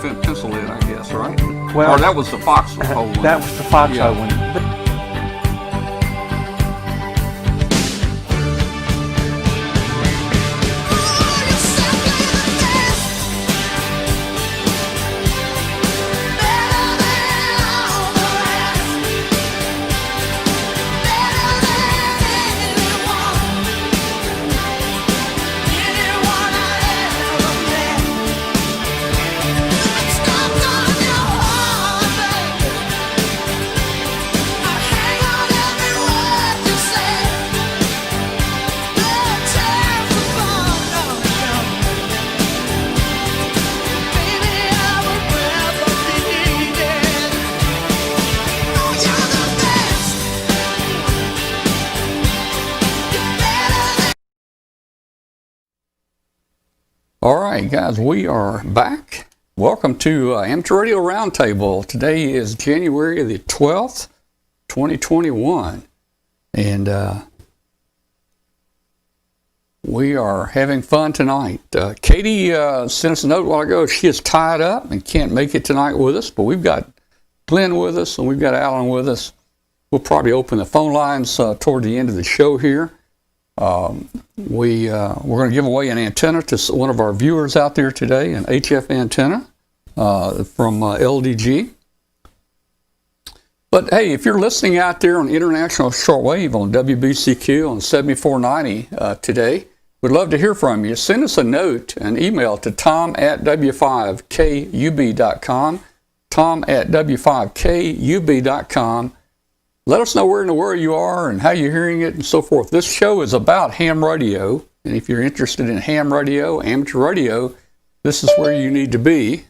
pencil it, I guess, right? Well, or that was the foxhole one. That was the foxhole one. All right, guys, we are back. Welcome to Amateur Radio Roundtable. Today is January the 12th, 2021. And we are having fun tonight. Katie sent us a note a while ago. She is tied up and can't make it tonight with us, but we've got Glenn with us and we've got Alan with us. We'll probably open the phone lines toward the end of the show here. We're going to give away an antenna to one of our viewers out there today, an HF antenna from LDG. But hey, if you're listening out there on international shortwave on WBCQ on 7490 today, we'd love to hear from you. Send us a note, an email to tom@w5kub.com, tom@w5kub.com. Let us know where in the world you are and how you're hearing it and so forth. This show is about ham radio. And if you're interested in ham radio, amateur radio, this is where you need to be.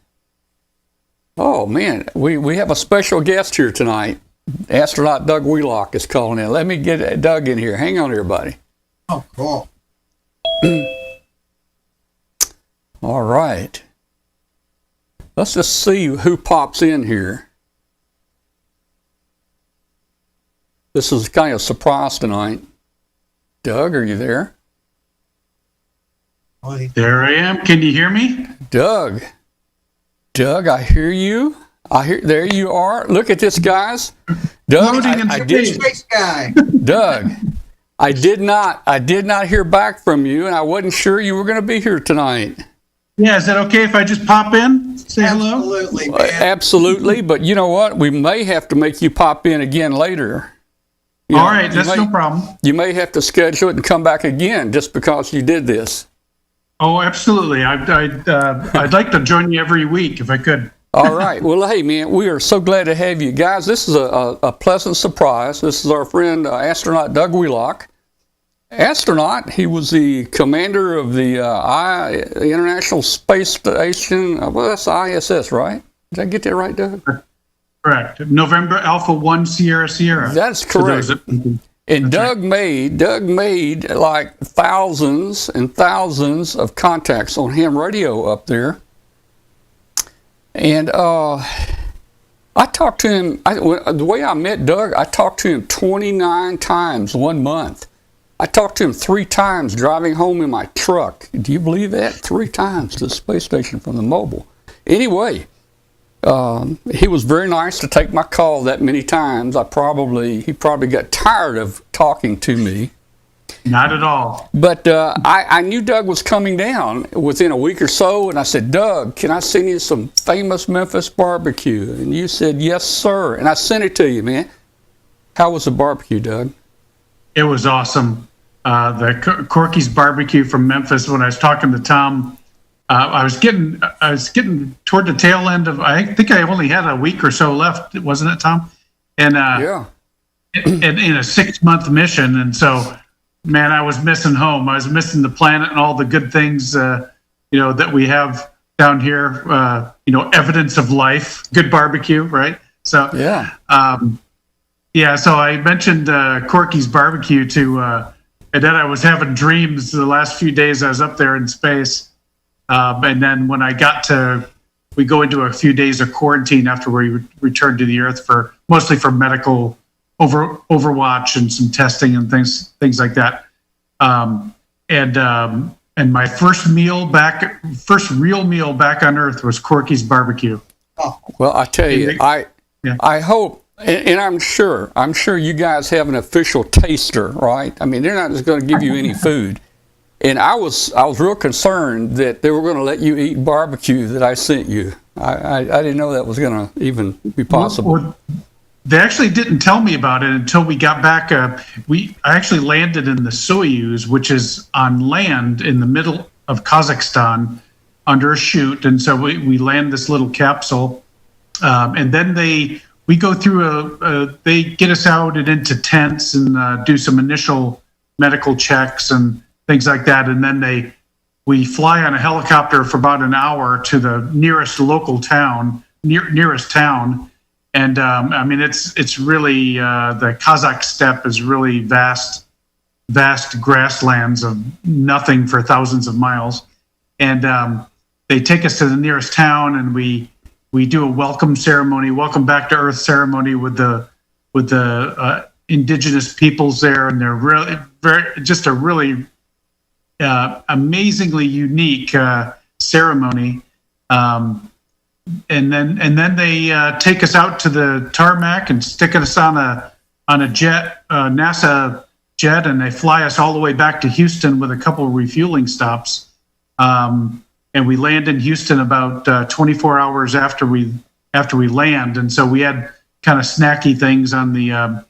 Oh, man, we have a special guest here tonight. Astronaut Doug Wheelock is calling in. Let me get Doug in here. Hang on here, buddy. Oh, cool. All right. Let's just see who pops in here. This is kind of a surprise tonight. Doug, are you there? There I am. Can you hear me? Doug, I hear you. There you are. Look at this, guys. Doug, space guy. Doug, I did not hear back from you, and I wasn't sure you were going to be here tonight. Yeah, is it okay if I just pop in? Say hello? Absolutely, man. Absolutely, but you know what? We may have to make you pop in again later. All right, that's no problem. You may have to schedule it and come back again just because you did this. Oh, absolutely. I'd like to join you every week if I could. All right. Well, hey, man, we are so glad to have you. Guys, this is a pleasant surprise. This is our friend, Astronaut Doug Wheelock. Astronaut, he was the commander of the International Space Station. Well, that's the ISS, right? Did I get that right, Doug? Correct. November Alpha 1 Sierra Sierra. That's correct. And Doug made like thousands and thousands of contacts on ham radio up there. And I talked to him, the way I met Doug, I talked to him 29 times 1 month. I talked to him 3 times driving home in my truck. Do you believe that? 3 times to the space station from the mobile. Anyway, he was very nice to take my call that many times. He probably got tired of talking to me. Not at all. But I knew Doug was coming down within a week or so, and I said, Doug, can I send you some famous Memphis barbecue? And you said, yes, sir. And I sent it to you, man. How was the barbecue, Doug? It was awesome. The Corky's barbecue from Memphis, when I was talking to Tom, I was getting toward the tail end of. I think I only had a week or so left, wasn't it, Tom? And yeah, in a 6-month mission, and so, man, I was missing home. I was missing the planet and all the good things, that we have down here. Evidence of life, good barbecue, right? So yeah, So I mentioned Corky's barbecue and then I was having dreams the last few days I was up there in space. And then when we go into a few days of quarantine after we return to the Earth mostly for medical overwatch and some testing and things like that. my first real meal back on Earth was Corky's barbecue. Well, I tell you, Yeah. I hope, and I'm sure you guys have an official taster, right? I mean, they're not just going to give you any food. And I was real concerned that they were going to let you eat barbecue that I sent you. I didn't know that was going to even be possible. Well, they actually didn't tell me about it until we got back. I actually landed in the Soyuz, which is on land in the middle of Kazakhstan under a chute. And so we land this little capsule. And then we go through they get us out and into tents and do some initial medical checks and things like that. And then we fly on a helicopter for about an hour to the nearest local town, nearest town. And I mean, it's really the Kazakh steppe is really vast grasslands of nothing for thousands of miles. And they take us to the nearest town, and we do a welcome back to Earth ceremony with the indigenous peoples there, and they're really just a really amazingly unique ceremony. And then they take us out to the tarmac and stick us on a jet, NASA jet, and they fly us all the way back to Houston with a couple of refueling stops. And we land in Houston about 24 hours after we land, and so we had kind of snacky things on the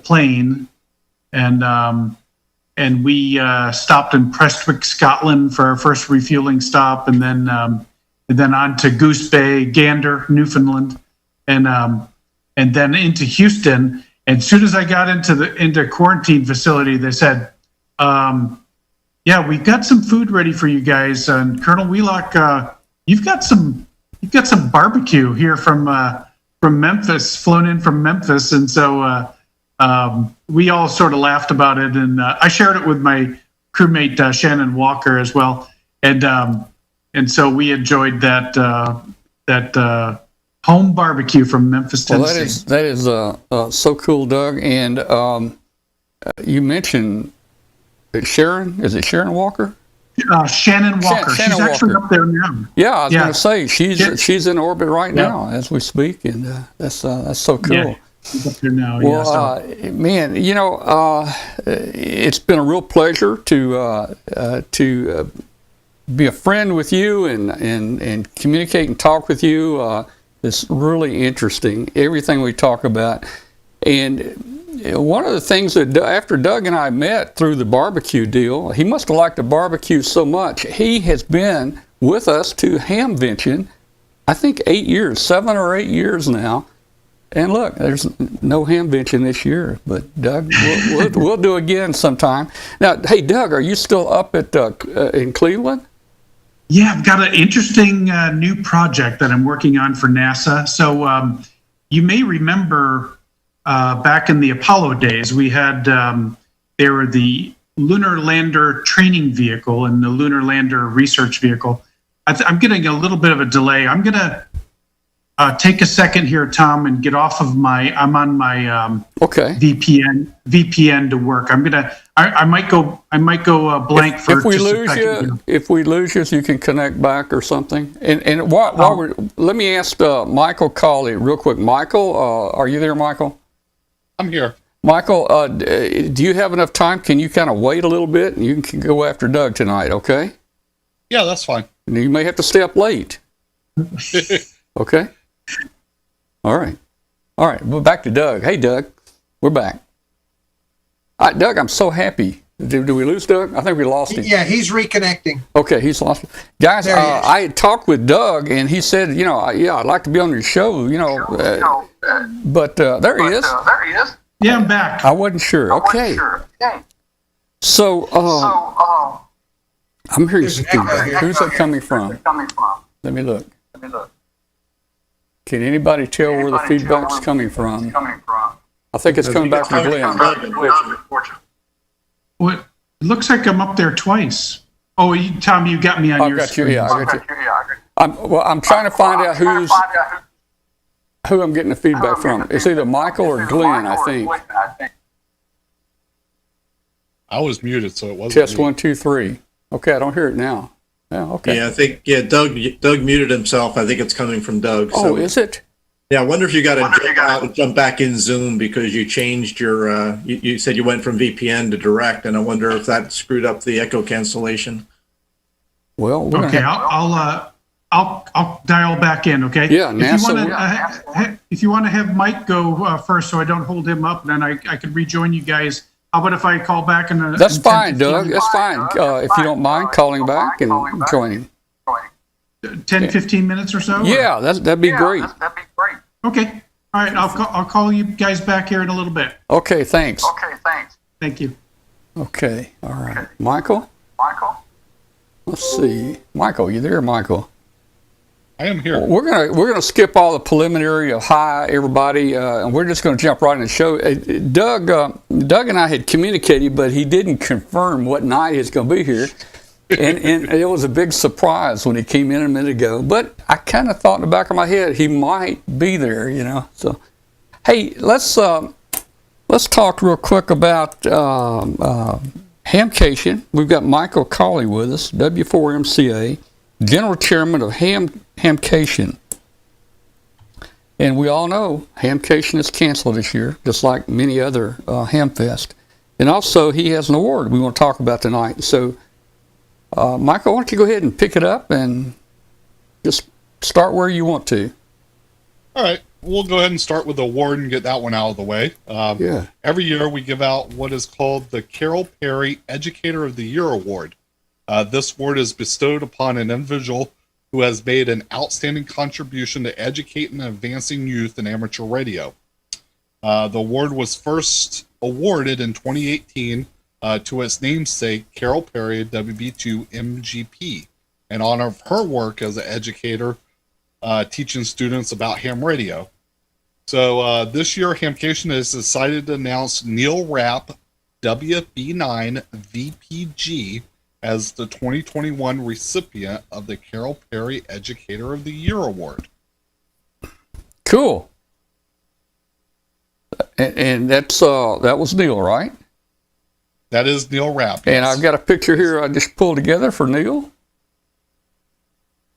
plane, and we stopped in Prestwick, Scotland for our first refueling stop, and then on to Goose Bay, Gander, Newfoundland, and then into Houston. And as soon as I got into quarantine facility, they said, "Yeah, we've got some food ready for you guys." And Colonel Wheelock, you've got some barbecue here from Memphis, flown in from Memphis, and so we all sort of laughed about it, and I shared it with my crewmate Shannon Walker as well, and so we enjoyed that home barbecue from Memphis, Tennessee. Well, that is so cool, Doug. And you mentioned Sharon. Is it Sharon Walker? Shannon Walker. Shannon She's actually Walker. up there now. Yeah, I was going to say she's in orbit right now as we speak, and that's so cool. Yeah, she's up there now. Well, man, it's been a real pleasure to be a friend with you and communicate and talk with you. It's really interesting, everything we talk about. And one of the things that after Doug and I met through the barbecue deal, he must have liked the barbecue so much. He has been with us to Hamcation, I think 7 or 8 years now. And look, there's no Hamcation this year, but Doug, we'll do again sometime. Now, hey, Doug, are you still up in Cleveland? Yeah, I've got an interesting new project that I'm working on for NASA. So you may remember back in the Apollo days, we had they were the Lunar Lander training vehicle and the Lunar Lander research vehicle. I'm getting a little bit of a delay. I'm going to take a second here, Tom, and get off of I'm on my VPN to work. I might go blank for if we just lose a second. you. If we lose you, you can connect back or something. And let me ask Michael Colley real quick. Michael, are you there, Michael? I'm here. Michael, do you have enough time? Can you kind of wait a little bit, and you can go after Doug tonight? Okay. Yeah, that's fine. And you may have to stay up late. Okay. All right. Well, back to Doug. Hey, Doug, we're back. Doug, I'm so happy. Did we lose Doug? I think we lost him. Yeah, he's reconnecting. Okay, he's lost him. Guys, There he is. I had talked with Doug, and he said, I'd like to be on your show, but there he is. Yeah, I'm back. I wasn't sure. Okay. So, I'm hearing There's some an echo feedback. here. Who's that coming from? Let me look. Can anybody tell where the feedback's coming from? I think it's coming back from Glenn. Well, it looks like I'm up there twice. Oh, Tom, you got me on your screen. I got you. I'm trying to find out who I'm getting the feedback from. It's either Michael or Glenn, I think. I was muted, so it wasn't. Test me. 1, 2, 3. Okay, I don't hear it now. Yeah, okay. Yeah, I think Doug muted himself. I think it's coming from Doug. Oh, So, is it? yeah, I wonder if you got to jump out and jump back in Zoom because you changed your. You said you went from VPN to direct, and I wonder if that screwed up the echo cancellation. Well, we're Okay, gonna I'll dial back in. Okay. Yeah, If you want to have Mike go first, so I don't hold him up, then I can rejoin you guys. How about if I call back in a? That's in 10, fine, 15 Doug. That's fine. If you don't mind calling back and joining. 10, 15 minutes or so? Yeah, that'd be great. Okay. All right. I'll call you guys back here in a little bit. Okay, thanks. Thank you. Okay, all right. Michael? Let's see. Michael, you there, Michael? I am here. We're gonna skip all the preliminary of hi everybody, and we're just gonna jump right in the show. Doug and I had communicated, but he didn't confirm what night he's gonna be here, and it was a big surprise when he came in a minute ago. But I kind of thought in the back of my head he might be there, you know. So, hey, let's talk real quick about Hamcation. We've got Michael Colley with us, W4MCA. General Chairman of Hamcation. And we all know Hamcation is canceled this year, just like many other Hamfest. And also, he has an award we want to talk about tonight. So, Michael, why don't you go ahead and pick it up and just start where you want to. All right. We'll go ahead and start with the award and get that one out of the way. Yeah. Every year we give out what is called the Carol Perry Educator of the Year Award. This award is bestowed upon an individual who has made an outstanding contribution to educating and advancing youth in amateur radio. The award was first awarded in 2018 to its namesake, Carol Perry, WB2 MGP, in honor of her work as an educator teaching students about ham radio. So this year, Hamcation has decided to announce Neil Rapp, WB9 VPG, as the 2021 recipient of the Carol Perry Educator of the Year Award. Cool. And that was Neil, right? That is Neil Rapp. And yes. I've got a picture here I just pulled together for Neil.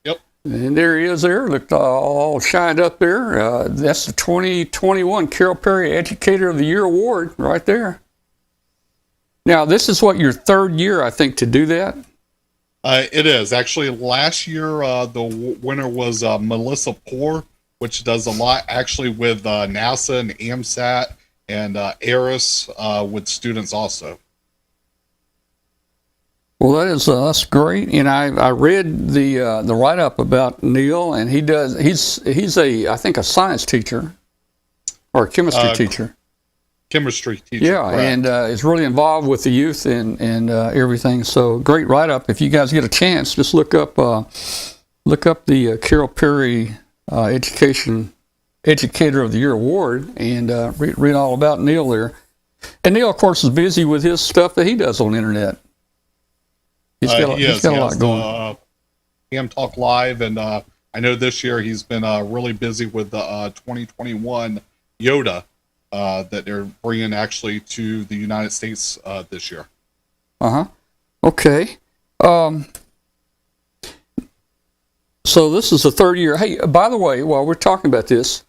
Yep. And there he is there, looked all shined up there. That's the 2021 Carol Perry Educator of the Year Award right there. Now, this is what, your third year, I think, to do that? It is. Actually, last year, the winner was Melissa Poor, which does a lot actually with NASA and AMSAT and ARIS with students also. Well, that's great, and I read the write up about Neil, and he's I think a science teacher or a chemistry teacher. Chemistry teacher. Yeah, correct. and is really involved with the youth and everything. So great write up. If you guys get a chance, just look up the Carol Perry Educator of the Year Award and read all about Neil there. And Neil, of course, is busy with his stuff that he does on the internet. He's got a lot going. Ham Talk Live, and I know this year he's been really busy with the 2021 Yoda that they're bringing actually to the United States this year. Okay. So this is the third year. Hey, by the way, while we're talking about this,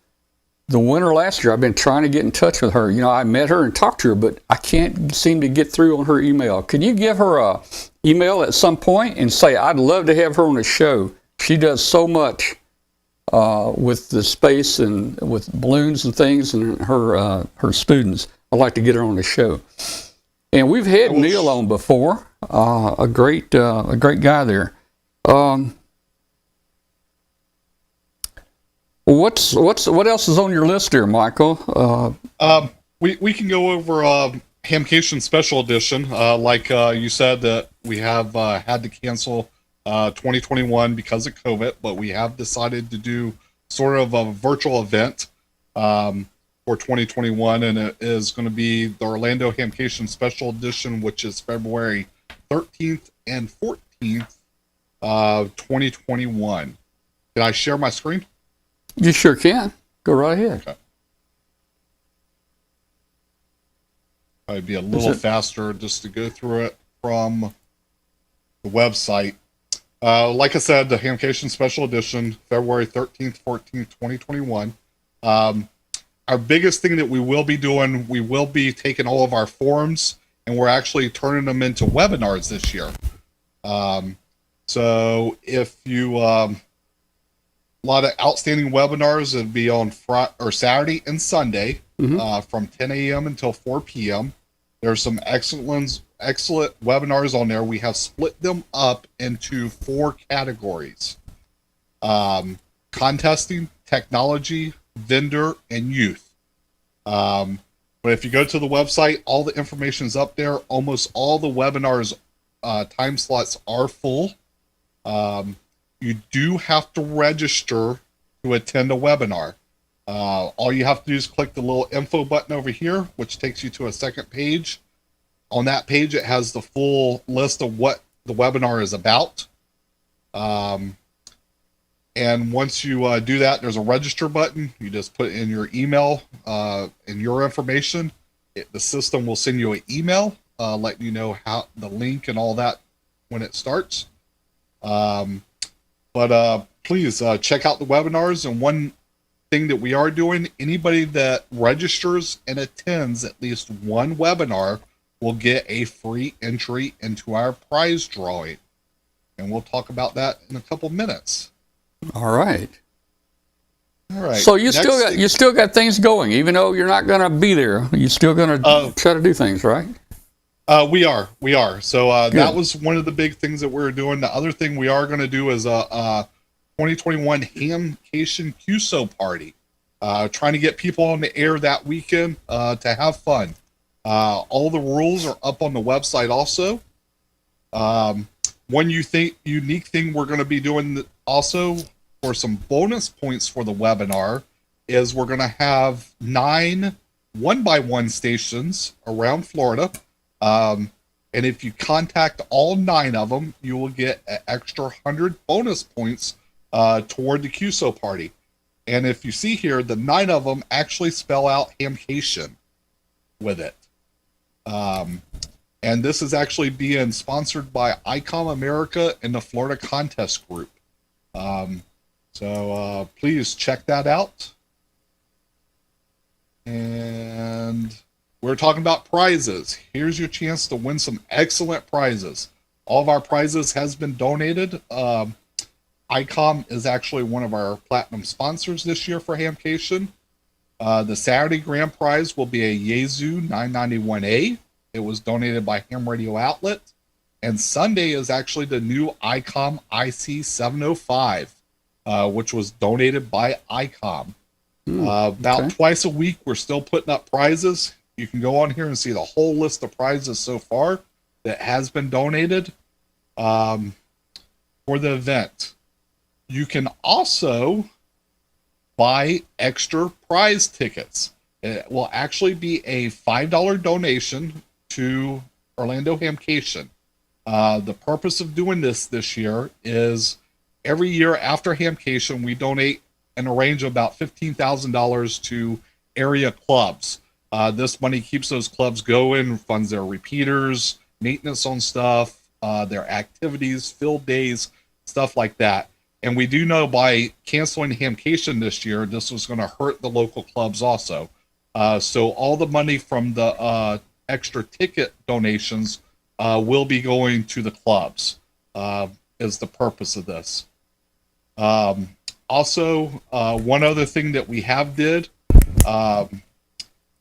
the winner last year, I've been trying to get in touch with her. You know, I met her and talked to her, but I can't seem to get through on her email. Can you give her a email at some point and say, I'd love to have her on the show? She does so much with the space and with balloons and things and her students. I'd like to get her on the show. And we've had Neil on before, a great guy there. What else is on your list there, Michael? We can go over Hamcation Special Edition. Like you said, that we have had to cancel 2021 because of COVID, but we have decided to do sort of a virtual event for 2021, and it is going to be the Orlando Hamcation Special Edition, which is February 13th and 14th, 2021. Can I share my screen? You sure can. Go right ahead. Okay. Probably be a little faster just to go through it from the website. Like I said, the Hamcation Special Edition, February 13th, 14th, 2021. Our biggest thing that we will be doing, we will be taking all of our forums, and we're actually turning them into webinars this year. So if you, a lot of outstanding webinars, it'll be on Saturday and Sunday, from 10 a.m. until 4 p.m. There's some excellent webinars on there. We have split them up into 4 categories: contesting, technology, vendor, and youth. But if you go to the website, all the information is up there. Almost all the webinars time slots are full. You do have to register to attend a webinar. All you have to do is click the little info button over here, which takes you to a second page. On that page, it has the full list of what the webinar is about. And once you do that, there's a register button. You just put in your email and your information. The system will send you an email letting you know how the link and all that when it starts. But please check out the webinars. And one thing that we are doing, anybody that registers and attends at least one webinar will get a free entry into our prize drawing. And we'll talk about that in a couple minutes. All right. All right. So you still got things going, even though you're not going to be there. You're still going to try to do things, right? We are. So that was one of the big things that we're doing. The other thing we are going to do is a 2021 Hamcation QSO party. Trying to get people on the air that weekend to have fun. All the rules are up on the website also. One unique thing we're going to be doing also for some bonus points for the webinar is we're going to have 9 1x1 stations around Florida. And if you contact all 9 of them, you will get an extra 100 bonus points toward the QSO party. And if you see here, the 9 of them actually spell out Hamcation with it. And this is actually being sponsored by ICOM America and the Florida Contest Group. So please check that out. And we're talking about prizes. Here's your chance to win some excellent prizes. All of our prizes has been donated. ICOM is actually one of our platinum sponsors this year for Hamcation. The Saturday grand prize will be a Yaesu 991A. It was donated by Ham Radio Outlet. And Sunday is actually the new ICOM IC705, which was donated by ICOM. About twice a week, we're still putting up prizes. You can go on here and see the whole list of prizes so far that has been donated for the event. You can also buy extra prize tickets. It will actually be a $5 donation to Orlando Hamcation. The purpose of doing this year is every year after Hamcation, we donate in a range of about $15,000 to area clubs. This money keeps those clubs going, funds their repeaters, maintenance on stuff, their activities, field days, stuff like that. And we do know by canceling Hamcation this year, this was going to hurt the local clubs also. So all the money from the extra ticket donations will be going to the clubs, is the purpose of this. Also, one other thing that we have did,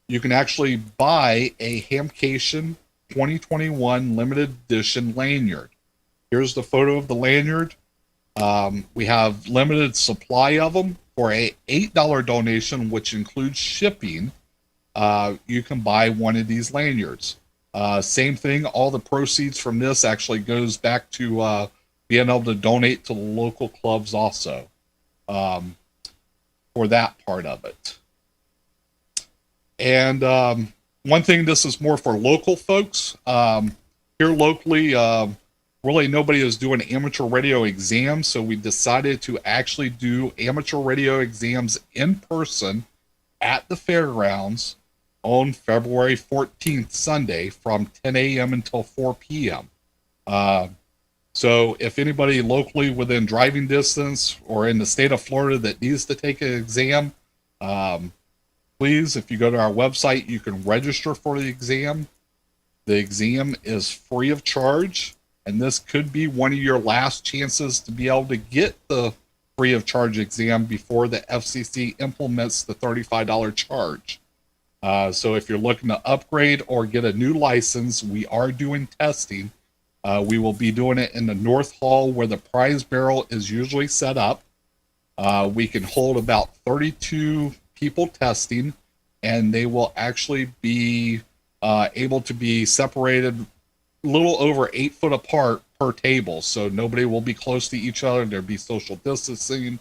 you can actually buy a Hamcation 2021 limited edition lanyard. Here's the photo of the lanyard. We have limited supply of them for a $8 donation, which includes shipping. You can buy one of these lanyards. Same thing, all the proceeds from this actually goes back to being able to donate to the local clubs also, for that part of it. And one thing, this is more for local folks. Here locally, really nobody is doing amateur radio exams, so we decided to actually do amateur radio exams in person at the fairgrounds on February 14th, Sunday, from 10 a.m. until 4 p.m. So if anybody locally within driving distance or in the state of Florida that needs to take an exam, please, if you go to our website, you can register for the exam. The exam is free of charge, and this could be one of your last chances to be able to get the free of charge exam before the FCC implements the $35 charge. So if you're looking to upgrade or get a new license, we are doing testing. We will be doing it in the North Hall where the prize barrel is usually set up. We can hold about 32 people testing, and they will actually be able to be separated a little over 8 foot apart per table. So nobody will be close to each other. There'll be social distancing.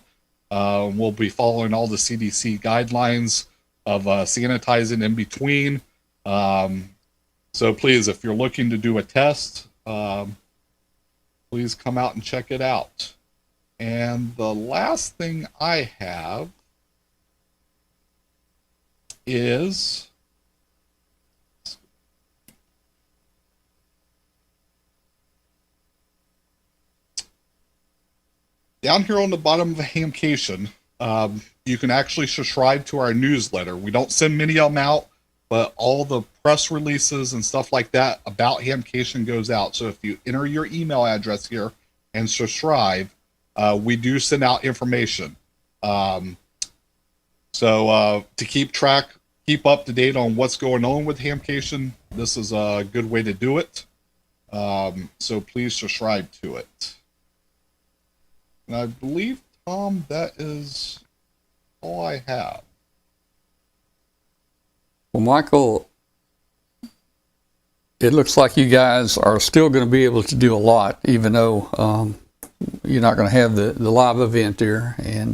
We'll be following all the CDC guidelines of sanitizing in between. So please, if you're looking to do a test, please come out and check it out. And the last thing I have is down here on the bottom of Hamcation. You can actually subscribe to our newsletter. We don't send many of them out, but all the press releases and stuff like that about Hamcation goes out. So if you enter your email address here and subscribe, we do send out information. So to keep up to date on what's going on with Hamcation, this is a good way to do it. So please subscribe to it. And I believe, Tom, that is all I have. Well, Michael, it looks like you guys are still going to be able to do a lot, even though you're not going to have the live event here. And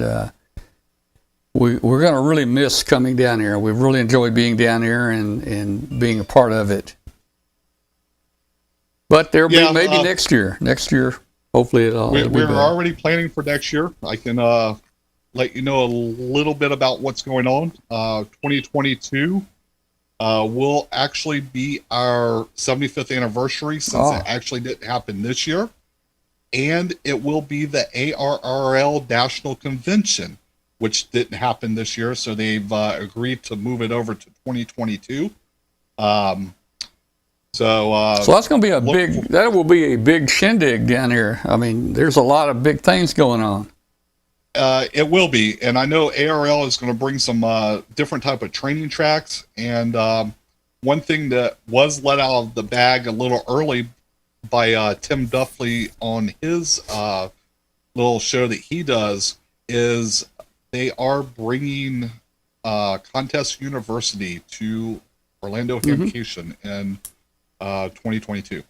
we're going to really miss coming down here. We've really enjoyed being down here and being a part of it. But there'll be maybe next year. Next year, hopefully it'll be We're better. already planning for next year. I can let you know a little bit about what's going on. 2022 will actually be our 75th anniversary, since it actually didn't happen this year. And it will be the ARRL National Convention, which didn't happen this year. So they've agreed to move it over to 2022. So that's going to be that will be a big shindig down here. I mean, there's a lot of big things going on. It will be, and I know ARL is going to bring some different type of training tracks. And one thing that was let out of the bag a little early by Tim Duffley on his little show that he does is they are bringing Contest University to Orlando Hamcation in 2022.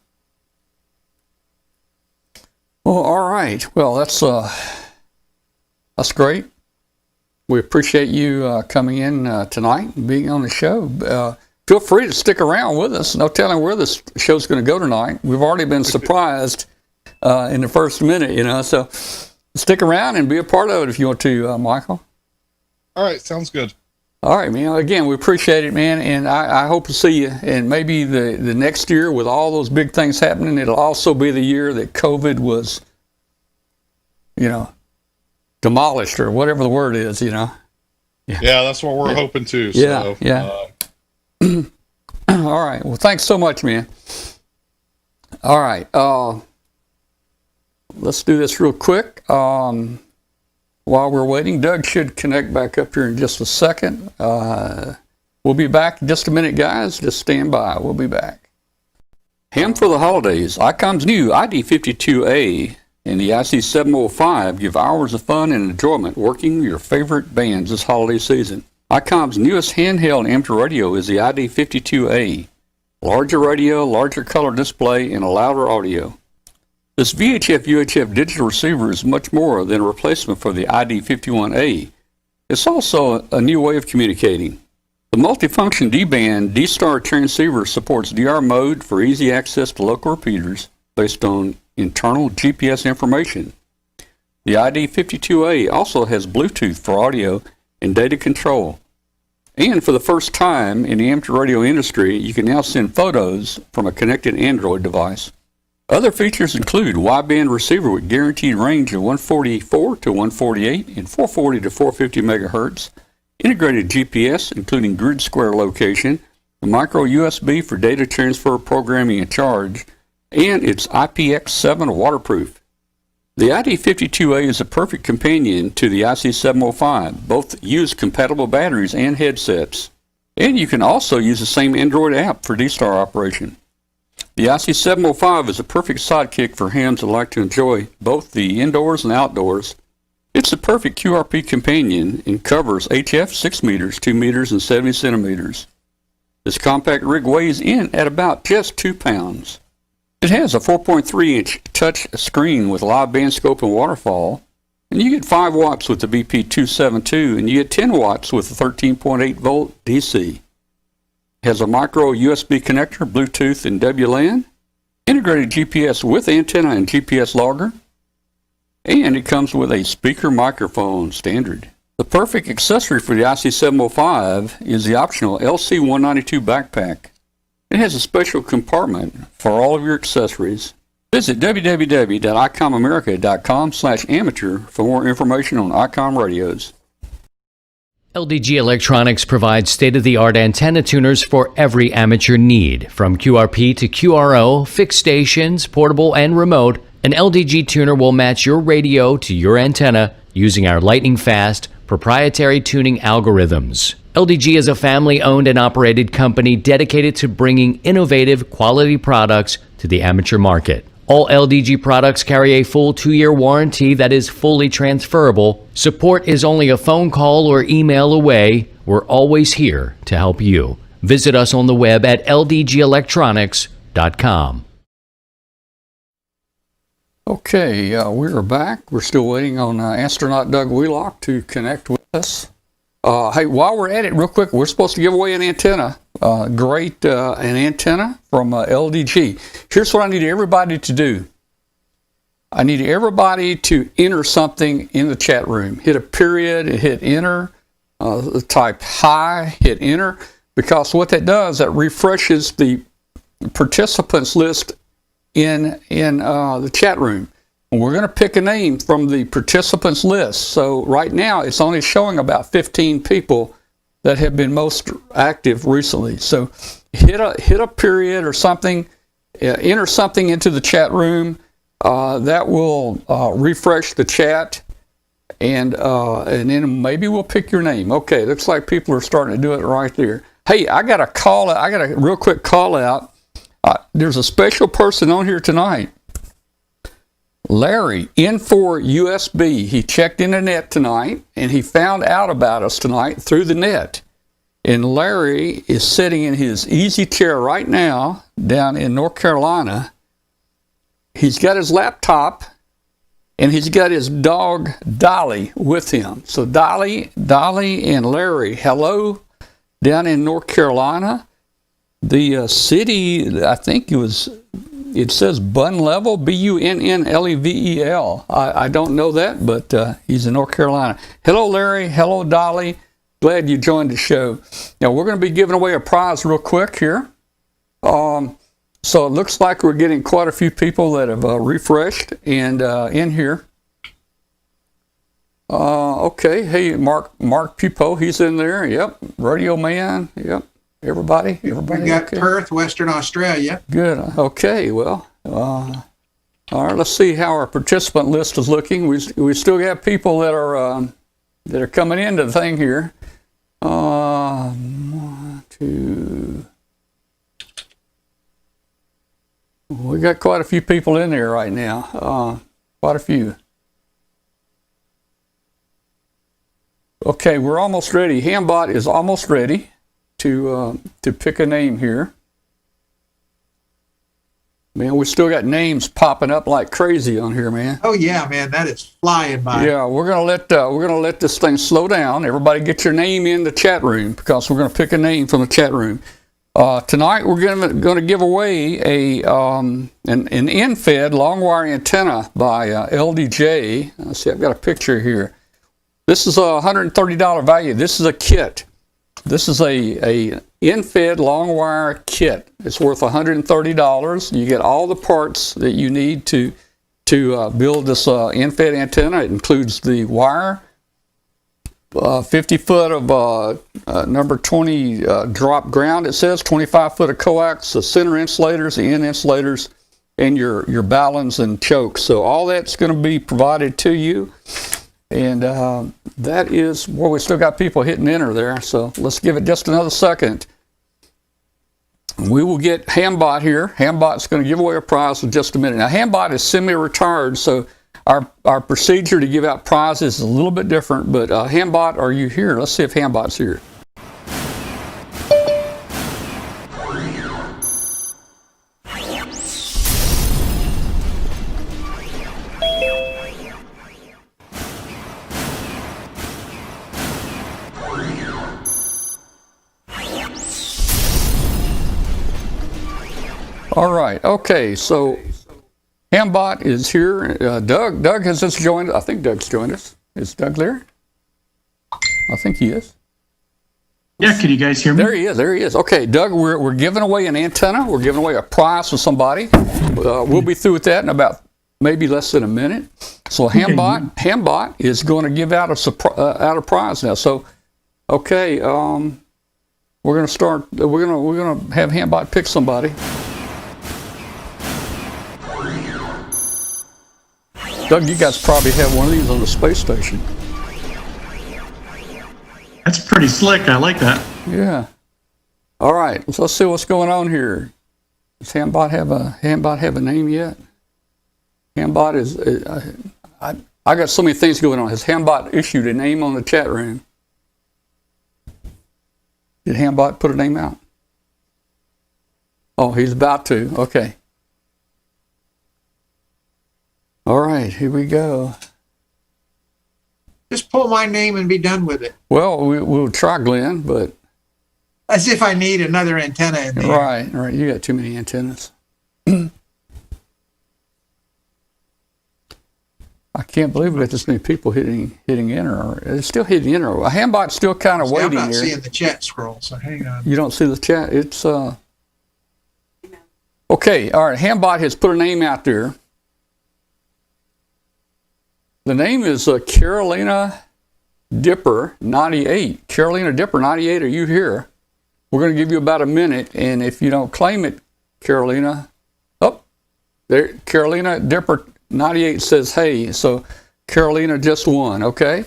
Well, all right. Well, that's great. We appreciate you coming in tonight and being on the show. Feel free to stick around with us. No telling where this show's going to go tonight. We've already been surprised in the first minute, so stick around and be a part of it if you want to, Michael. All right, sounds good. All right, man. Again, we appreciate it, man, and I hope to see you. And maybe the next year with all those big things happening, it'll also be the year that COVID was, demolished, or whatever the word is, Yeah, that's what we're hoping to. Yeah, yeah. All right. Well, thanks so much, man. All right. Let's do this real quick. While we're waiting, Doug should connect back up here in just a second. We'll be back in just a minute, guys. Just stand by. We'll be back. Ham for the holidays. ICOM's new ID52A and the IC705 give hours of fun and enjoyment working your favorite bands this holiday season. ICOM's newest handheld amateur radio is the ID52A. Larger radio, larger color display, and a louder audio. This VHF-UHF digital receiver is much more than a replacement for the ID51A. It's also a new way of communicating. The multifunction D-band D-Star transceiver supports DR mode for easy access to local repeaters based on internal GPS information. The ID52A also has Bluetooth for audio and data control. And for the first time in the amateur radio industry, you can now send photos from a connected Android device. Other features include wideband receiver with guaranteed range of 144 to 148 and 440 to 450 megahertz, integrated GPS including grid square location, a micro USB for data transfer, programming, and charge, and it's IPX7 waterproof. The ID52A is a perfect companion to the IC705. Both use compatible batteries and headsets. And you can also use the same Android app for D-Star operation. The IC705 is a perfect sidekick for hams that like to enjoy both the indoors and outdoors. It's the perfect QRP companion and covers HF 6 meters, 2 meters, and 70 centimeters. This compact rig weighs in at about just 2 pounds. It has a 4.3-inch touch screen with live band scope and waterfall, and you get 5 watts with the BP272, and you get 10 watts with the 13.8 volt DC. It has a micro USB connector, Bluetooth, and WLAN, integrated GPS with antenna and GPS logger, and it comes with a speaker microphone standard. The perfect accessory for the IC705 is the optional LC192 backpack. It has a special compartment for all of your accessories. Visit www.icomamerica.com/amateur for more information on ICOM radios. LDG Electronics provides state-of-the-art antenna tuners for every amateur need. From QRP to QRO, fixed stations, portable and remote, an LDG tuner will match your radio to your antenna using our lightning-fast, proprietary tuning algorithms. LDG is a family-owned and operated company dedicated to bringing innovative, quality products to the amateur market. All LDG products carry a full 2-year warranty that is fully transferable. Support is only a phone call or email away. We're always here to help you. Visit us on the web at ldgelectronics.com. Okay, we're back. We're still waiting on Astronaut Doug Wheelock to connect with us. Hey, while we're at it, real quick, we're supposed to give away an antenna. An antenna from LDG. Here's what I need everybody to do. I need everybody to enter something in the chat room. Hit a period, hit enter, type hi, hit enter, because what that does, that refreshes the participants list in the chat room. And we're going to pick a name from the participants list. So right now it's only showing about 15 people that have been most active recently. So hit a period or something, enter something into the chat room. That will refresh the chat, and then maybe we'll pick your name. Okay, looks like people are starting to do it right there. Hey, I got a real quick call out. There's a special person on here tonight. Larry, N4USB. He checked in the net tonight, and he found out about us tonight through the net. And Larry is sitting in his easy chair right now down in North Carolina. He's got his laptop, and he's got his dog, Dolly, with him. So Dolly and Larry, hello, down in North Carolina. The city, I think it says Bun Level, Bunnlevel. I don't know that, but he's in North Carolina. Hello, Larry. Hello, Dolly. Glad you joined the show. Now, we're going to be giving away a prize real quick here. So it looks like we're getting quite a few people that have refreshed and in here. Okay. Hey, Mark Pupo, he's in there. Yep. Radio Man. Yep. Everybody. We got okay. Perth, Western Australia. Good. Okay. Well, all right. Let's see how our participant list is looking. We still got people that are coming into the thing here. 1, 2. We got quite a few people in there right now. Quite a few. Okay, we're almost ready. Hambot is almost ready to pick a name here. Man, we still got names popping up like crazy on here, man. Oh yeah, man, that is flying by. Yeah, we're gonna let this thing slow down. Everybody, get your name in the chat room because we're gonna pick a name from the chat room. Tonight we're gonna give away an end-fed long wire antenna by LDJ. Let's see, I've got a picture here. This is a $130 value. This is a kit. This is a in-fed long wire kit. It's worth $130. You get all the parts that you need to build this in-fed antenna. It includes the wire, 50 foot of number 20 drop ground. It says 25 foot of coax, the center insulators, the end insulators, and your ballons and chokes. So all that's going to be provided to you. And that is where we still got people hitting enter there. So let's give it just another second. We will get Hambot here. Hambot's going to give away a prize in just a minute. Now, Hambot is semi-retired, so our procedure to give out prizes is a little bit different. But Hambot, are you here? Let's see if Hambot's here. All right. Okay. So Hambot is here. Doug has just joined. I think Doug's joined us. Is Doug there? I think he is. Yeah. Can you guys hear me? There he is. There he is. Okay, Doug. We're giving away an antenna. We're giving away a prize for somebody. We'll be through with that in about maybe less than a minute. So Hambot is going to give out a prize now. So okay, we're going to start. We're going to have Hambot pick somebody. Doug, you guys probably have one of these on the space station. That's pretty slick. I like that. Yeah. All right. So let's see what's going on here. Does Hambot have a name yet? Hambot is. I got so many things going on. Has Hambot issued a name on the chat room? Did Hambot put a name out? Oh, he's about to. Okay. All right, here we go. Just pull my name and be done with it. Well, we'll try Glenn, but... As if I need another antenna in there. Right. You got too many antennas. I can't believe we got this many people hitting enter. It's still hitting enter. Hambot's still kind of waiting here. I'm not seeing the chat scroll, so hang on. You don't see the chat? It's... Okay, all right. Hambot has put a name out there. The name is Carolina Dipper 98. Carolina Dipper 98, are you here? We're going to give you about a minute, and if you don't claim it, Carolina, there, Carolina Dipper 98 says hey. So Carolina just won. Okay,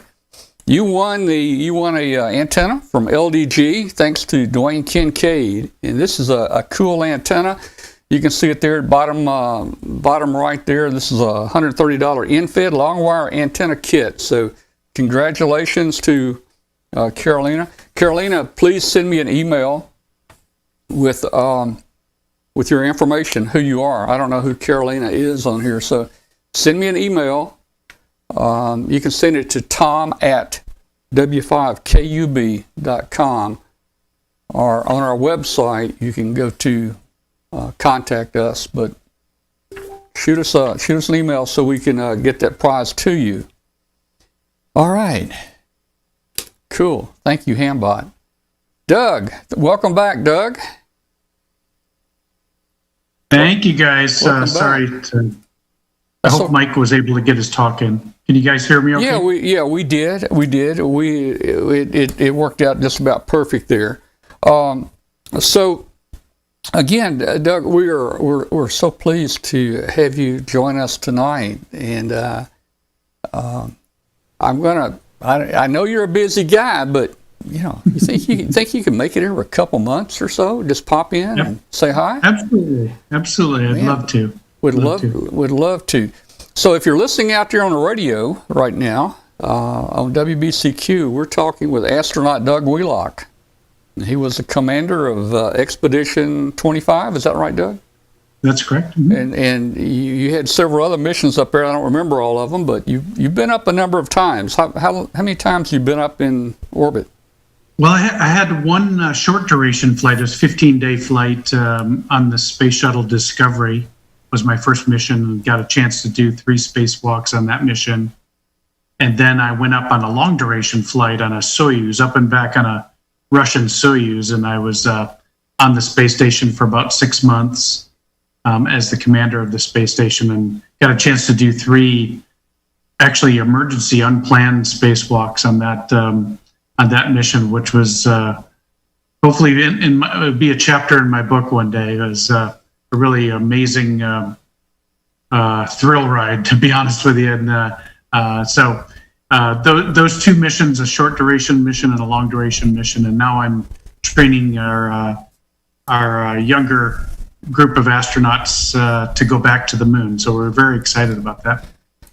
you won a antenna from LDG thanks to Dwayne Kincaid, and this is a cool antenna. You can see it there at bottom right there. This is a $130 in-fed long wire antenna kit. So congratulations to Carolina. Carolina, please send me an email with your information, who you are. I don't know who Carolina is on here. So send me an email. You can send it to tom@w5kub.com, or on our website you can go to contact us, but shoot us an email so we can get that prize to you. All right, cool. Thank you, Hambot. Doug, welcome back, Doug. Thank you, guys. Sorry. I hope Mike was able to get his talk in. Can you guys hear me okay? We did. It worked out just about perfect there. So. Again, Doug, we're so pleased to have you join us tonight, and I know you're a busy guy, but you think you can make it every couple months or so? Just pop in and say hi. Absolutely. I'd love to. Would love to. So if you're listening out there on the radio right now on WBCQ, we're talking with Astronaut Doug Wheelock. He was the commander of Expedition 25. Is that right, Doug? That's correct. Mm-hmm. And you had several other missions up there. I don't remember all of them, but you've been up a number of times. How many times have you been up in orbit? Well, I had one short duration flight. It was a 15-day flight on the Space Shuttle Discovery. Was my first mission. Got a chance to do 3 spacewalks on that mission. And then I went up on a long duration flight on a Soyuz, up and back on a Russian Soyuz, and I was on the space station for about 6 months as the commander of the space station, and got a chance to do 3 actually emergency unplanned spacewalks on that mission, which was hopefully it would be a chapter in my book one day. It was a really amazing thrill ride, to be honest with you. And so those 2 missions, a short duration mission and a long duration mission, and now I'm training our younger group of astronauts to go back to the moon. So we're very excited about that.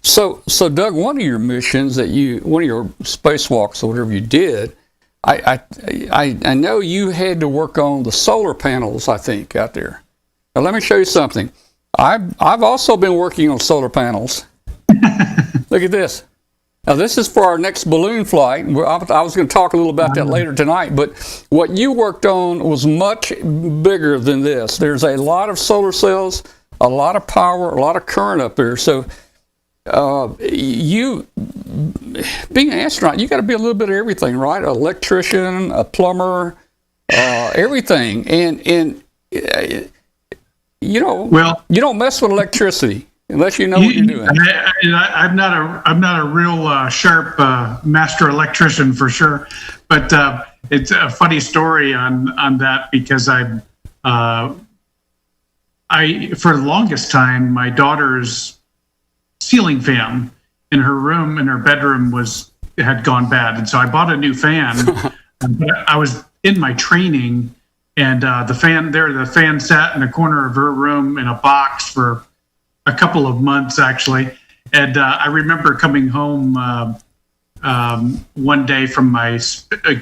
So Doug, one of your missions one of your spacewalks or whatever you did, I know you had to work on the solar panels, I think, out there. Now let me show you something. I've also been working on solar panels. Look at this. Now this is for our next balloon flight. I was going to talk a little about that later tonight, but what you worked on was much bigger than this. There's a lot of solar cells, a lot of power, a lot of current up there. So you, being an astronaut, you got to be a little bit of everything, right? An electrician, a plumber, everything. And you don't mess with electricity unless you know what you're doing. I'm not a real sharp master electrician for sure, but it's a funny story on that, because I for the longest time, my daughter's ceiling fan in her bedroom had gone bad, and so I bought a new fan. I was in my training, and the fan sat in the corner of her room in a box for a couple of months, actually. And I remember coming home one day from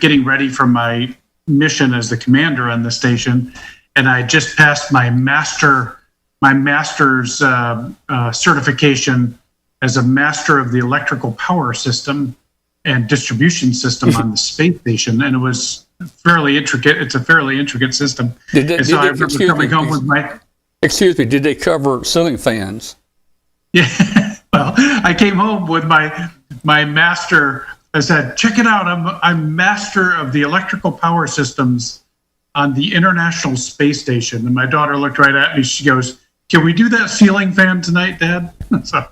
getting ready for my mission as the commander on the station, and I just passed my master's certification as a master of the electrical power system and distribution system on the space station, and it was fairly intricate. It's a fairly intricate system. I remember coming home with my. Excuse me, did they cover ceiling fans? Yeah, well, I came home with my master. I said, check it out, I'm master of the electrical power systems on the International Space Station. And my daughter looked right at me, she goes, can we do that ceiling fan tonight, Dad? So,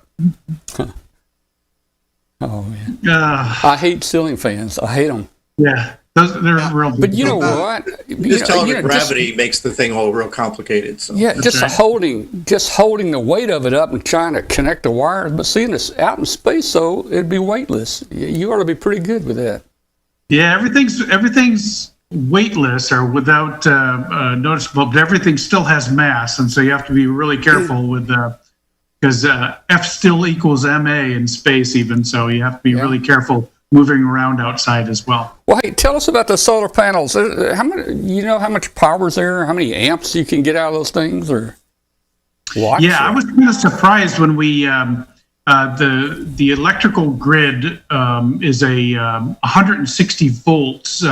oh, man. I hate ceiling fans. I hate them. Yeah. They're real. But you know what? Just telling gravity makes the thing all real complicated. So. Yeah, just holding the weight of it up and trying to connect the wires. But seeing this out in space, so it'd be weightless. You ought to be pretty good with that. Yeah, everything's weightless or without noticeable, but everything still has mass, and so you have to be really careful with because F still equals ma in space, even so you have to be really careful moving around outside as well. Well, hey, tell us about the solar panels. How much power is there? How many amps you can get out of those things, or watts? Yeah, I was kind of surprised when we the electrical grid is a 160 volts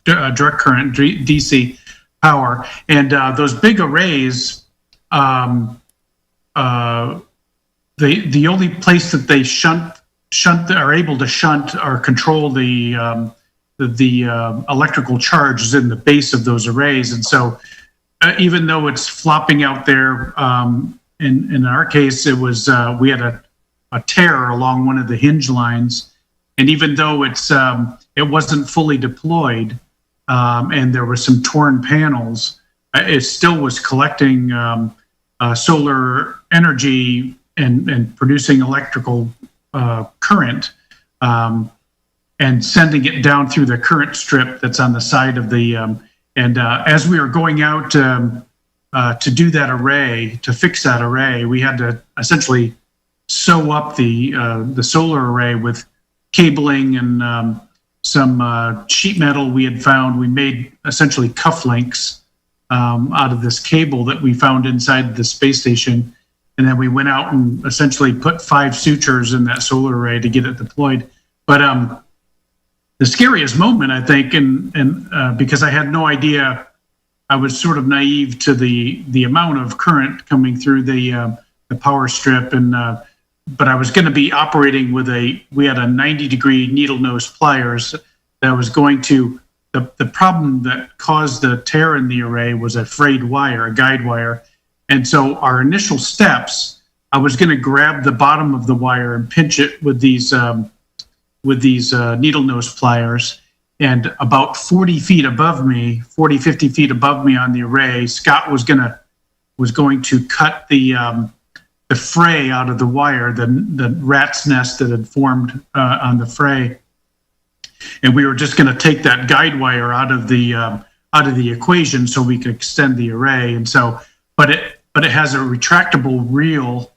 direct current DC power, and those big arrays. The only place that they are able to shunt or control the electrical charge is in the base of those arrays, and so even though it's flopping out there, in our case it was we had a tear along one of the hinge lines, and even though it wasn't fully deployed and there were some torn panels, it still was collecting solar energy and producing electrical current and sending it down through the current strip that's on the side of the and as we were going out to do that array, to fix that array, we had to essentially sew up the solar array with cabling and some sheet metal we had found. We made essentially cufflinks out of this cable that we found inside the space station. And then we went out and essentially put 5 sutures in that solar array to get it deployed. But the scariest moment, I think, and because I had no idea, I was sort of naive to the amount of current coming through the power strip, and but I was going to be operating with we had a 90-degree needle nose pliers that was going to the problem that caused the tear in the array was a frayed wire, a guide wire. And so our initial steps, I was going to grab the bottom of the wire and pinch it with these needle nose pliers. And about 40 feet above me, 40, 50 feet above me on the array, Scott was going to cut the fray out of the wire, the rat's nest that had formed on the fray. And we were just going to take that guide wire out of the equation so we could extend the array. And so, but it has a retractable reel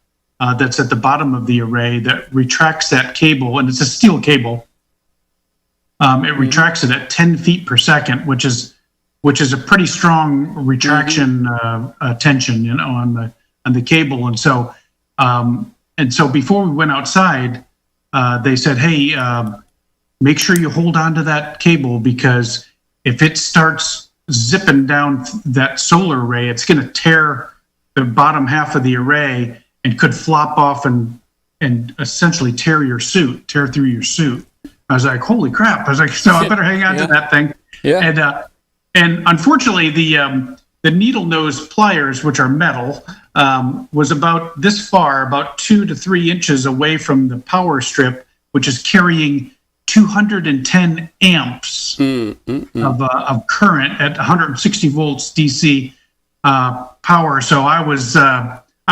that's at the bottom of the array that retracts that cable, and it's a steel cable. It retracts it at 10 feet per second, which is a pretty strong retraction tension, on the cable. And so before we went outside, they said, "Hey, make sure you hold on to that cable, because if it starts zipping down that solar array, it's going to tear the bottom half of the array and could flop off and essentially tear through your suit." I was like, "Holy crap!" I was like, "So I better hang on to that thing." Yeah. And unfortunately, the needle nose pliers, which are metal, was about this far, about 2 to 3 inches away from the power strip, which is carrying 210 amps of current at 160 volts DC power. So I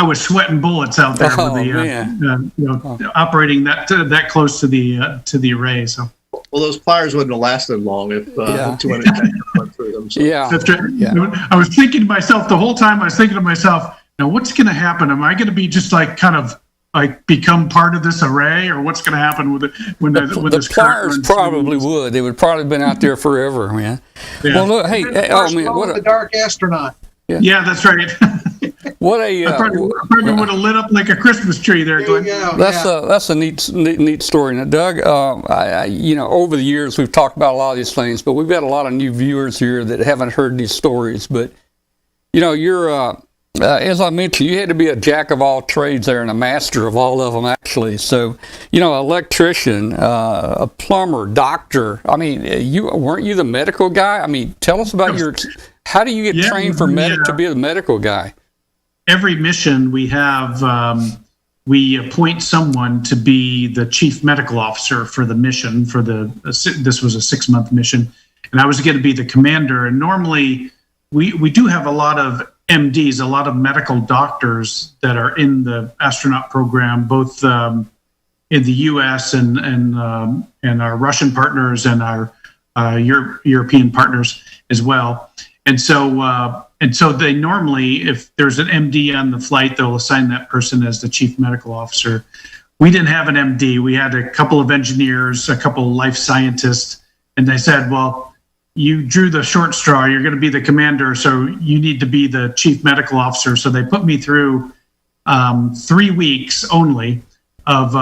was sweating bullets out there with operating that close to the array. So. Well, those pliers wouldn't have lasted long if 210 went through them. So. Yeah. That's right. Yeah. I was thinking to myself the whole time. I was thinking to myself, now what's going to happen? Am I going to be just like kind of like become part of this array, or what's going to happen with it when the pliers probably would. They would probably have been out there forever, man. Yeah. Well, look, hey, what the dark astronaut. Yeah, that's right. What a I probably would have lit up like a Christmas tree there, Glenn. That's a neat story. Now, Doug, over the years we've talked about a lot of these things, but we've got a lot of new viewers here that haven't heard these stories. But you're as I mentioned, you had to be a jack of all trades there and a master of all of them, actually. So, electrician, a plumber, doctor. I mean, weren't you the medical guy? I mean, tell us about how do you get trained to be a medical guy? Every mission we have, we appoint someone to be the chief medical officer for the mission. This was a 6-month mission, and I was going to be the commander. And normally, we do have a lot of MDs, a lot of medical doctors that are in the astronaut program, both in the U.S. and our Russian partners and our European partners as well. And so they normally, if there's an MD on the flight, they'll assign that person as the chief medical officer. We didn't have an MD. We had a couple of engineers, a couple of life scientists, and they said, "Well, you drew the short straw. You're going to be the commander, so you need to be the chief medical officer." So they put me through 3 weeks only of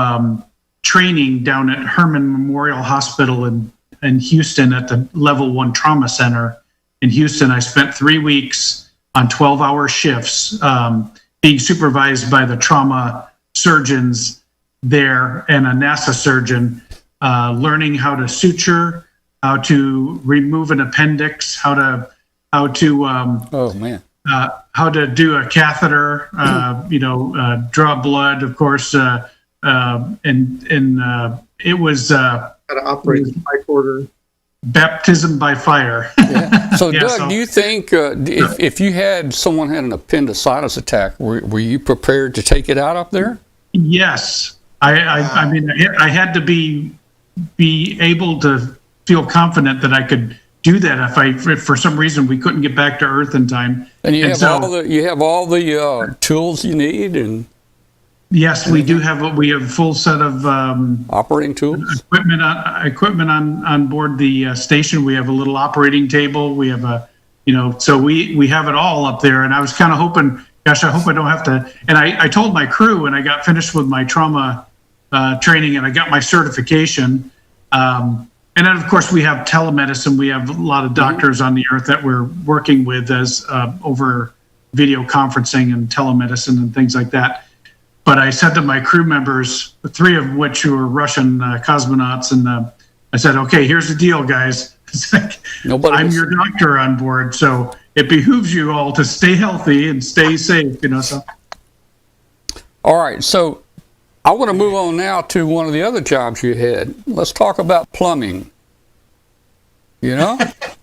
training down at Herman Memorial Hospital in Houston at the Level 1 Trauma Center. In Houston, I spent 3 weeks on 12-hour shifts, being supervised by the trauma surgeons there and a NASA surgeon, learning how to suture, how to remove an appendix, how to do a catheter, draw blood, of course, and it was how to operate the tricorder. Baptism by fire. Yeah. So, Doug, do you think if you had someone had an appendicitis attack, were you prepared to take it out up there? Yes, I mean, I had to be able to feel confident that I could do that if for some reason we couldn't get back to Earth in time. And you have all the tools you need, and yes, we do have a full set of operating tools, equipment on board the station. We have a little operating table. We have so we have it all up there. And I was kind of hoping, gosh, I hope I don't have to. And I told my crew when I got finished with my trauma training and I got my certification. And then, of course, we have telemedicine. We have a lot of doctors on the Earth that we're working with as over video conferencing and telemedicine and things like that. But I said to my crew members, 3 of which were Russian cosmonauts, and I said, okay, here's the deal, guys. It's like, I'm your doctor on board, so it behooves you all to stay healthy and stay safe, So. All right, so I want to move on now to one of the other jobs you had. Let's talk about plumbing. Now,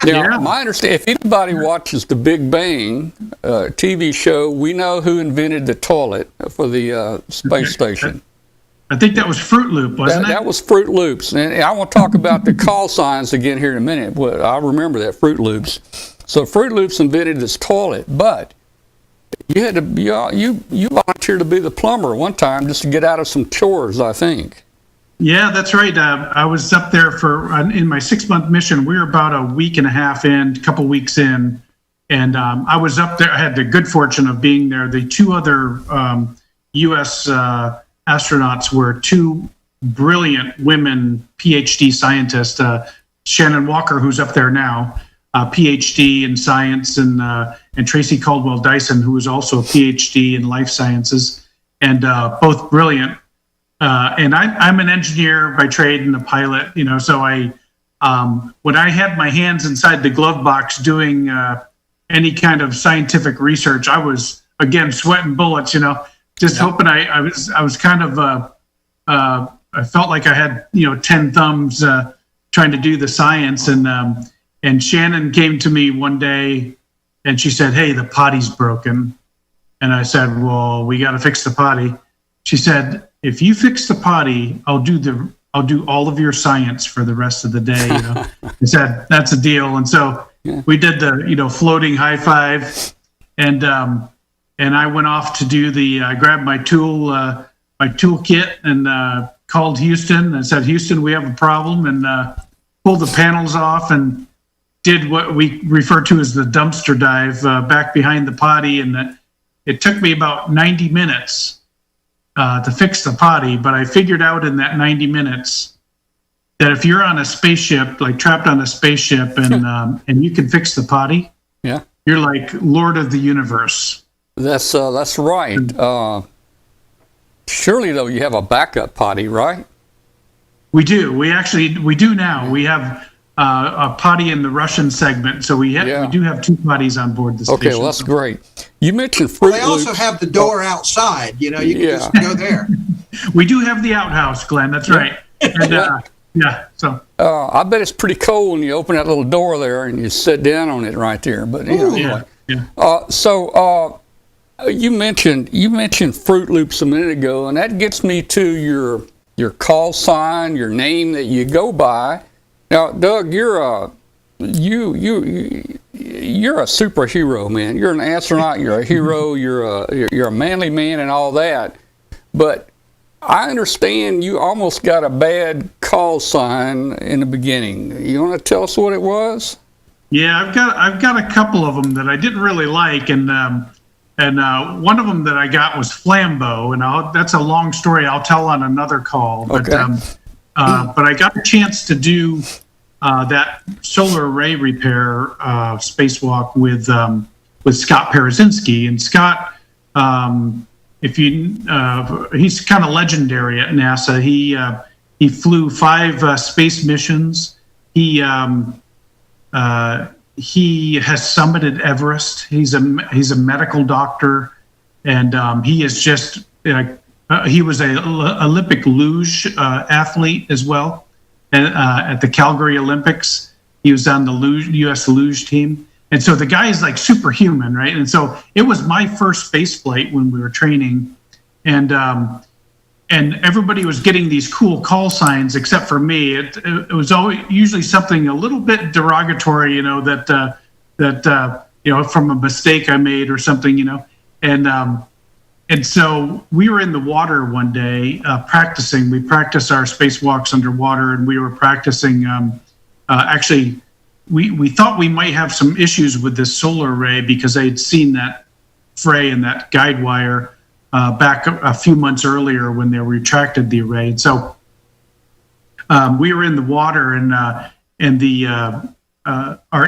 my understanding, if anybody watches The Big Bang TV show, we know who invented the toilet for the space station. I think that was Fruit Loop, wasn't it? That was Fruit Loops. And I want to talk about the call signs again here in a minute. But I remember that, Fruit Loops. So Fruit Loops invented this toilet, but you had to you volunteered to be the plumber one time just to get out of some chores, I think. Yeah, that's right. I was up there in my 6-month mission. We were about a week and a half in, a couple weeks in, and I was up there. I had the good fortune of being there. The two other U.S. astronauts were two brilliant women PhD scientists. Shannon Walker, who's up there now, PhD in science, and Tracy Caldwell Dyson, who is also a PhD in life sciences, and both brilliant. And I'm an engineer by trade and a pilot, so when I had my hands inside the glove box doing any kind of scientific research, I was, again, sweating bullets, just hoping I was kind of, I felt like I had, 10 thumbs trying to do the science. And Shannon came to me one day and she said, "Hey, the potty's broken." And I said, "Well, we got to fix the potty." She said, "If you fix the potty, I'll do all of your science for the rest of the day." I said, "That's a deal." And so we did the floating high five, and I went off to do I grabbed my toolkit and called Houston and said, "Houston, we have a problem," and pulled the panels off and did what we refer to as the dumpster dive back behind the potty, and it took me about 90 minutes. To fix the potty, but I figured out in that 90 minutes that if you're on a spaceship, like trapped on a spaceship, and you can fix the potty, you're like Lord of the universe. That's right. Surely though, you have a backup potty, right? We do. We do now. We have a potty in the Russian segment, so we do have two potties on board the station. Okay, well, that's great. You mentioned Fruit Loops. They also have the door outside. You can just go there. We do have the outhouse, Glenn. That's right. And, so I bet it's pretty cold when you open that little door there and you sit down on it right there. But anyway, you mentioned Fruit Loops a minute ago, and that gets me to your call sign, your name that you go by. Now, Doug, you're a superhero, man. You're an astronaut. You're a hero. You're a manly man, and all that. But I understand you almost got a bad call sign in the beginning. You want to tell us what it was? Yeah, I've got a couple of them that I didn't really like, and one of them that I got was Flambeau, and that's a long story I'll tell on another call. But, but I got a chance to do that solar array repair spacewalk with Scott Parazynski. And Scott, he's kind of legendary at NASA. He flew 5 space missions. He has summited Everest. He's a medical doctor, and he is just he was a Olympic luge athlete as well. At the Calgary Olympics, he was on the U.S. luge team, and so the guy is like superhuman, right? And so it was my first space flight when we were training, and everybody was getting these cool call signs except for me. It was usually something a little bit derogatory, that from a mistake I made or something, and so we were in the water one day practicing. We practiced our spacewalks underwater, and we were practicing. Actually, we thought we might have some issues with this solar array because I had seen that fray in that guide wire back a few months earlier when they retracted the array. And so we were in the water, and our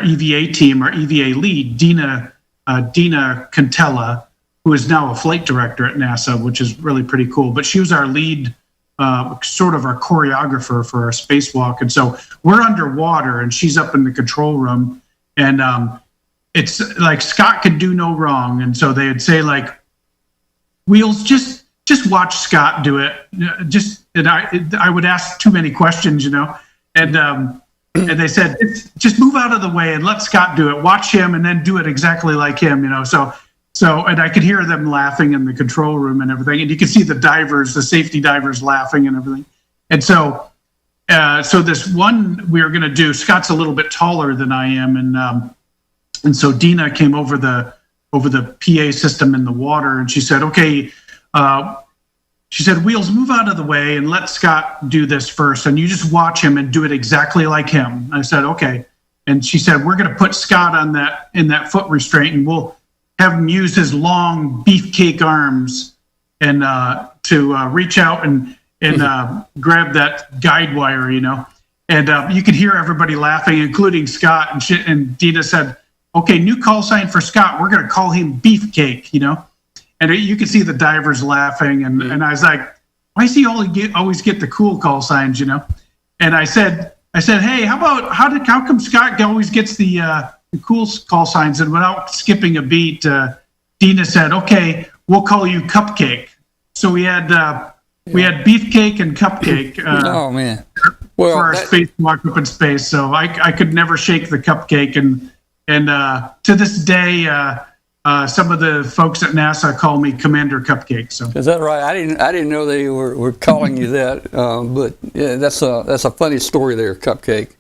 EVA team, our EVA lead, Dina Cantella, who is now a flight director at NASA, which is really pretty cool. But she was our lead sort of our choreographer for our spacewalk. And so we're underwater and she's up in the control room, and it's like Scott could do no wrong. And so they'd say like, Wheels, just watch Scott do it. And I would ask too many questions, and they said, just move out of the way and let Scott do it. Watch him and then do it exactly like him, So, and I could hear them laughing in the control room and everything. And you could see the safety divers laughing and everything. And so this one we were going to do, Scott's a little bit taller than I am. And so Dina came over the PA system in the water, and she said, okay, she said, Wheels, move out of the way and let Scott do this first. And you just watch him and do it exactly like him. I said, okay. And she said, we're going to put Scott in that foot restraint, and we'll have him use his long beefcake arms and to reach out and grab that guide wire, And you could hear everybody laughing, including Scott. And Dina said, okay, new call sign for Scott. We're going to call him Beefcake, And you could see the divers laughing. And I was like, why does he always get the cool call signs, And I said, hey, how come Scott always gets the cool call signs? And without skipping a beat, Dina said, okay, we'll call you Cupcake. So we had Beefcake and Cupcake. Oh man! For our spacewalk up in space. So I could never shake the Cupcake, and to this day, some of the folks at NASA call me Commander Cupcake. So is that right? I didn't know they were calling you that. But yeah, that's a funny story there, Cupcake.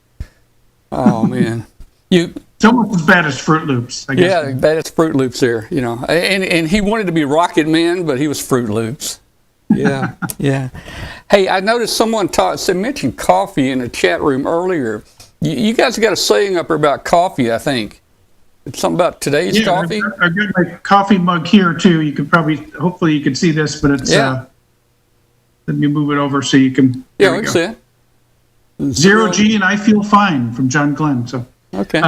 Oh man, It's almost as bad as Fruit Loops, I guess. Yeah, bad as Fruit Loops there, And he wanted to be Rocket Man, but he was Fruit Loops. Yeah, yeah. Hey, I noticed someone mentioned coffee in the chat room earlier. You guys got a saying up there about coffee, I think. It's something about today's coffee. I've got my coffee mug here, too. You can hopefully you can see this, but it's, let me move it over so you can. Yeah, we can see it. 0G and I feel fine from John Glenn, so. Okay. So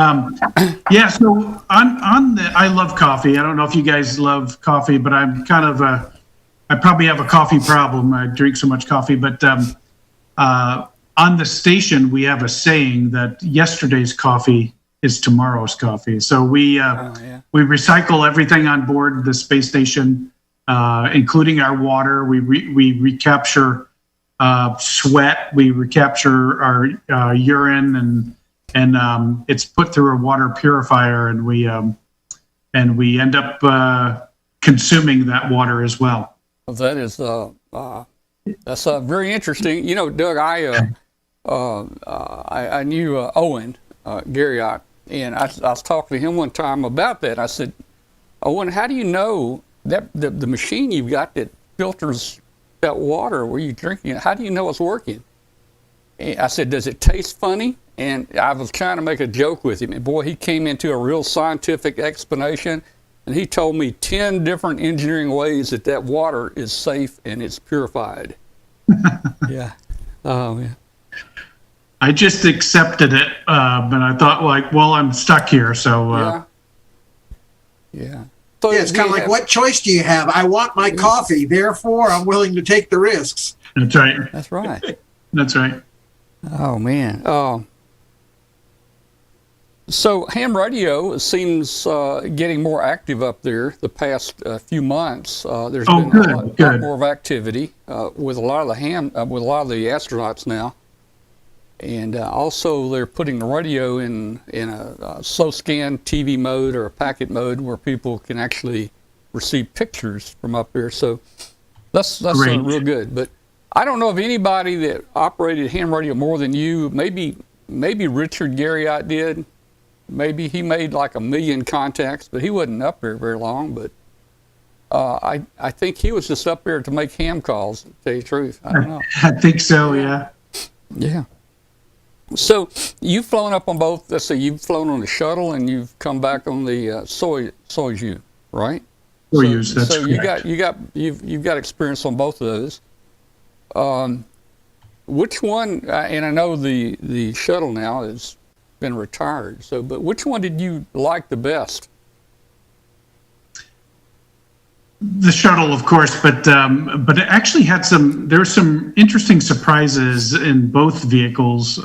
on the, I love coffee. I don't know if you guys love coffee, but I'm kind of I probably have a coffee problem. I drink so much coffee, but on the station we have a saying that yesterday's coffee is tomorrow's coffee. So we recycle everything on board the space station, including our water. We recapture sweat. We recapture our urine and it's put through a water purifier, and we end up consuming that water as well. Well, that is that's very interesting. Doug, I knew Owen Garriott, and I was talking to him one time about that. I said, Owen, how do you know that the machine you've got that filters that water where you're drinking it, how do you know it's working? And I said, does it taste funny? And I was trying to make a joke with him. And boy, he came into a real scientific explanation. And he told me 10 different engineering ways that water is safe and it's purified. Yeah. Oh, yeah. I just accepted it. But I thought, I'm stuck here. So, yeah. So it's kind of like, what choice do you have? I want my coffee. Therefore, I'm willing to take the risks. That's right. That's right. That's right. Oh, man. So ham radio seems getting more active up there the past few months. There's been a lot more of activity with a lot of the astronauts now, and also they're putting the radio in a slow scan TV mode or a packet mode where people can actually receive pictures from up there. So that's real good. But I don't know of anybody that operated ham radio more than you. Maybe Richard Garriott did. Maybe he made like 1 million contacts, but he wasn't up there very long. But I think he was just up there to make ham calls, to tell you the truth. I don't know. I think so, yeah. Yeah. So you've flown up on both. Let's say you've flown on the Shuttle and you've come back on the Soyuz, right? Soyuz, that's correct. You've got experience on both of those. Which one? And I know the Shuttle now has been retired. But which one did you like the best? The shuttle, of course, but it actually had there were some interesting surprises in both vehicles.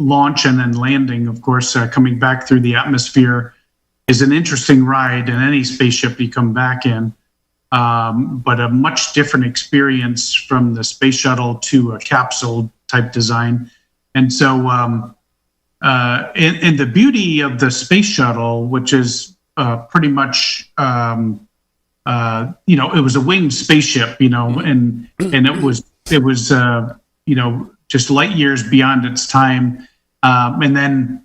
Launch and then landing, of course, coming back through the atmosphere is an interesting ride in any spaceship you come back in, but a much different experience from the space shuttle to a capsule type design. And so, and the beauty of the space shuttle, which is pretty much, it was a winged spaceship, and it was just light years beyond its time. And then,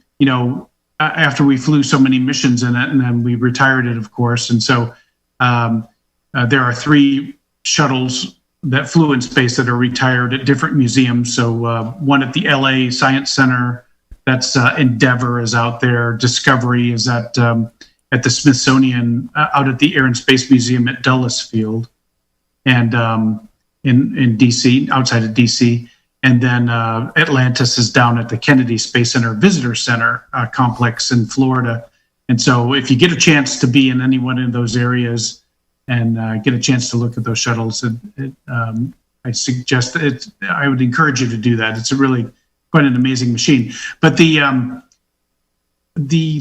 after we flew so many missions in it, and then we retired it, of course. And so there are 3 shuttles that flew in space that are retired at different museums. So one at the LA Science Center, that's Endeavour is out there. Discovery is at the Smithsonian, out at the Air and Space Museum at Dulles Field, and in DC, outside of DC. And then Atlantis is down at the Kennedy Space Center Visitor Center complex in Florida. And so if you get a chance to be in any one of those areas and get a chance to look at those shuttles, I suggest that I would encourage you to do that. It's quite an amazing machine. But the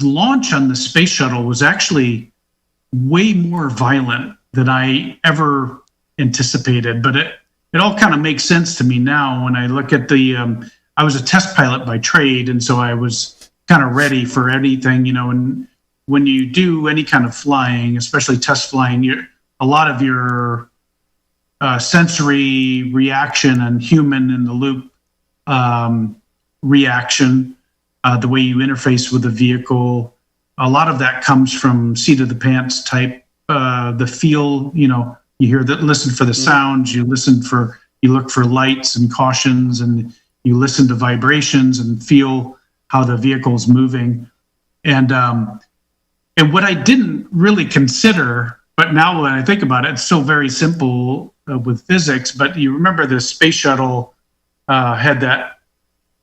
launch on the space shuttle was actually way more violent than I ever anticipated, but it all kind of makes sense to me now when I look at I was a test pilot by trade, and so I was kind of ready for anything, and when you do any kind of flying, especially test flying, a lot of your sensory reaction and human in the loop reaction, the way you interface with the vehicle, a lot of that comes from seat of the pants type, the feel, you hear that, listen for the sounds, you look for lights and cautions, and you listen to vibrations and feel how the vehicle's moving. And what I didn't really consider, but now when I think about it, it's so very simple with physics, but you remember the space shuttle had that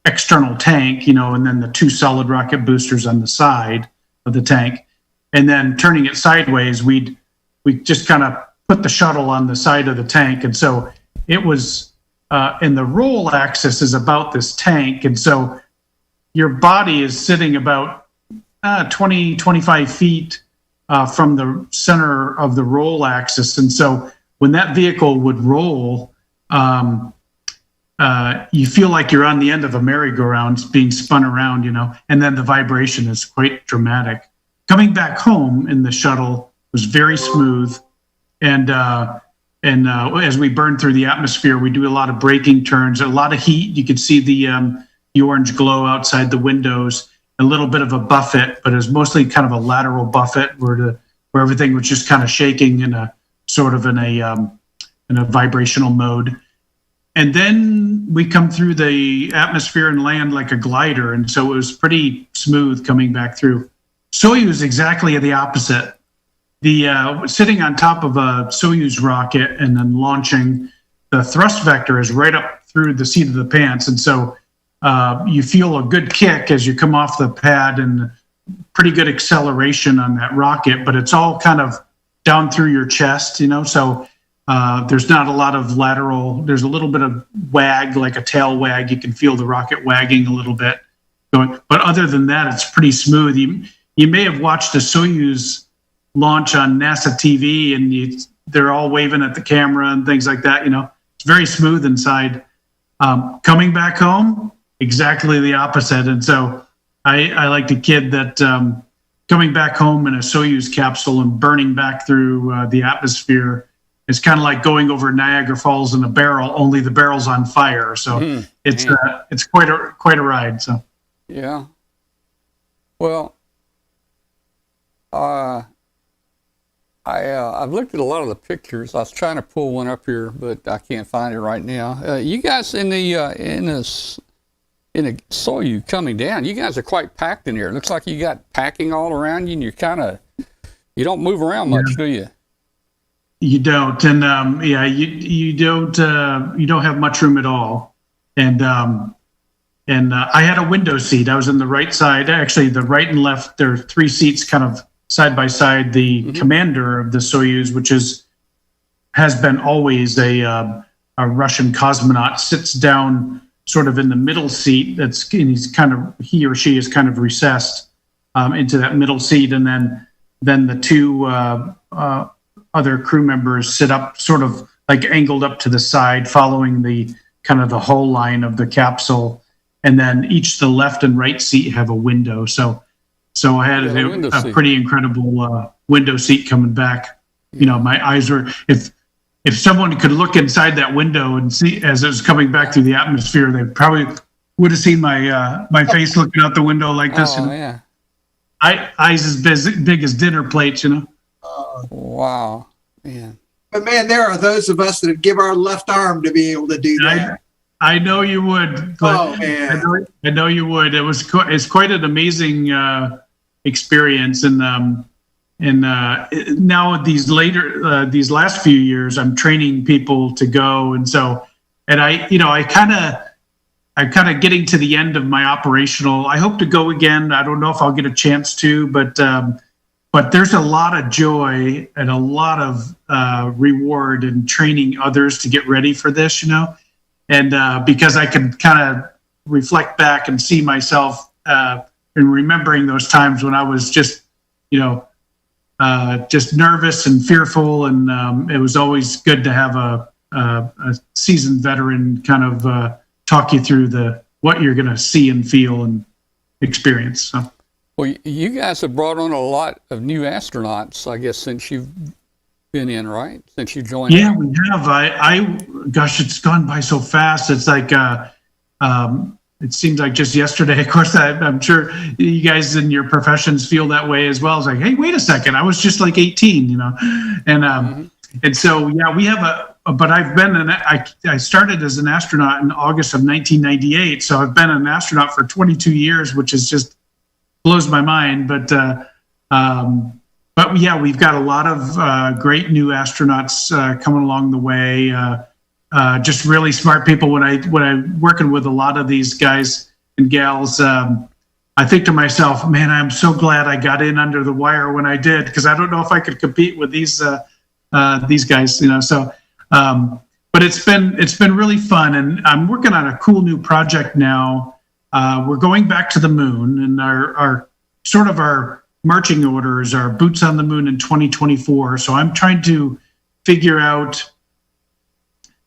external tank, and then the 2 solid rocket boosters on the side of the tank, and then turning it sideways, we just kind of put the shuttle on the side of the tank, and so it was, and the roll axis is about this tank, and so your body is sitting about 20-25 feet from the center of the roll axis, and so when that vehicle would roll, you feel like you're on the end of a merry-go-round being spun around, and then the vibration is quite dramatic. Coming back home in the shuttle was very smooth, and as we burn through the atmosphere, we do a lot of braking turns, a lot of heat. You can see the orange glow outside the windows, a little bit of a buffet, but it was mostly kind of a lateral buffet where everything was just kind of shaking in a vibrational mode. And then we come through the atmosphere and land like a glider. And so it was pretty smooth coming back through. Soyuz exactly the opposite. The sitting on top of a Soyuz rocket and then launching, the thrust vector is right up through the seat of the pants. And so you feel a good kick as you come off the pad and pretty good acceleration on that rocket, but it's all kind of down through your chest, so there's not a lot of lateral, there's a little bit of wag, like a tail wag. You can feel the rocket wagging a little bit. But other than that, it's pretty smooth. You may have watched a Soyuz launch on NASA TV, and they're all waving at the camera and things like that. It's very smooth inside. Coming back home, exactly the opposite. And so I like to kid that coming back home in a Soyuz capsule and burning back through the atmosphere, it's kind of like going over Niagara Falls in a barrel, only the barrel's on fire. So it's quite a ride. So yeah. Well, I've looked at a lot of the pictures. I was trying to pull one up here, but I can't find it right now. You guys in a Soyuz coming down, you guys are quite packed in here. It looks like you got packing all around you, and you don't move around much, do you? You don't, and you don't have much room at all. And I had a window seat. I was in the right side. Actually, the right and left. There are 3 seats, kind of side by side. The commander of the Soyuz, which is has been always a Russian cosmonaut, sits down sort of in the middle seat. He or she is kind of recessed into that middle seat, and then the two other crew members sit up, sort of like angled up to the side, following the kind of the whole line of the capsule, and then each the left and right seat have a window. So I had a pretty incredible window seat coming back. You know, my eyes were, if someone could look inside that window and see as it was coming back through the atmosphere, they probably would have seen my face looking out the window like this. Oh, yeah. Eyes as big as dinner plates, you know. Wow, man. But man, there are those of us that would give our left arm to be able to do that. I know you would. Oh man, I know you would. It's quite an amazing experience, and now these last few years, I'm training people to go, and I'm kind of getting to the end of my operational. I hope to go again. I don't know if I'll get a chance to, but there's a lot of joy and a lot of reward in training others to get ready for this, you know, and because I can kind of reflect back and see myself and remembering those times when I was just, you know, just nervous and fearful, and it was always good to have a seasoned veteran kind of talk you through what you're going to see and feel and experience. So. Well, you guys have brought on a lot of new astronauts, I guess, since you've been in, right? Since you joined. Yeah, we have. Gosh, it's gone by so fast. It's like, it seems like just yesterday. Of course, I'm sure you guys in your professions feel that way as well. It's like, hey, wait a second, I was just like 18, you know, and so yeah, we have but I started as an astronaut in August of 1998, so I've been an astronaut for 22 years, which is just blows my mind. But yeah, we've got a lot of great new astronauts coming along the way. Just really smart people. When I'm working with a lot of these guys and gals, I think to myself, man, I'm so glad I got in under the wire when I did, because I don't know if I could compete with these guys, you know. So, but it's been really fun, and I'm working on a cool new project now. We're going back to the moon, and our marching orders are boots on the moon in 2024. So I'm trying to figure out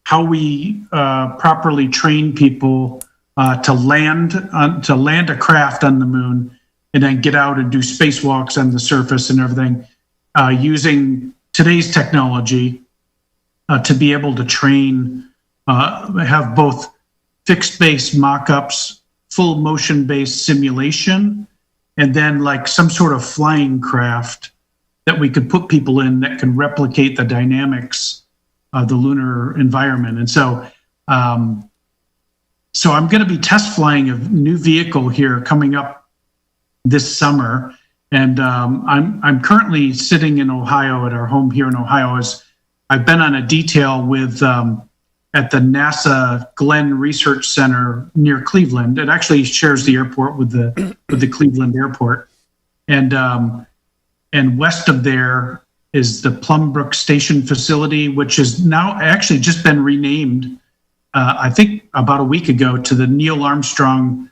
how we properly train people to land a craft on the moon, and then get out and do spacewalks on the surface and everything, using today's technology to be able to train, have both fixed-based mock-ups, full motion-based simulation, and then like some sort of flying craft that we could put people in that can replicate the dynamics of the lunar environment. And so I'm going to be test flying a new vehicle here coming up this summer. And I'm currently sitting in Ohio at our home here in Ohio. As I've been on a detail with at the NASA Glenn Research Center near Cleveland. It actually shares the airport with the Cleveland Airport, and west of there is the Plumbrook Station facility, which is now actually just been renamed, I think about a week ago, to the Neil Armstrong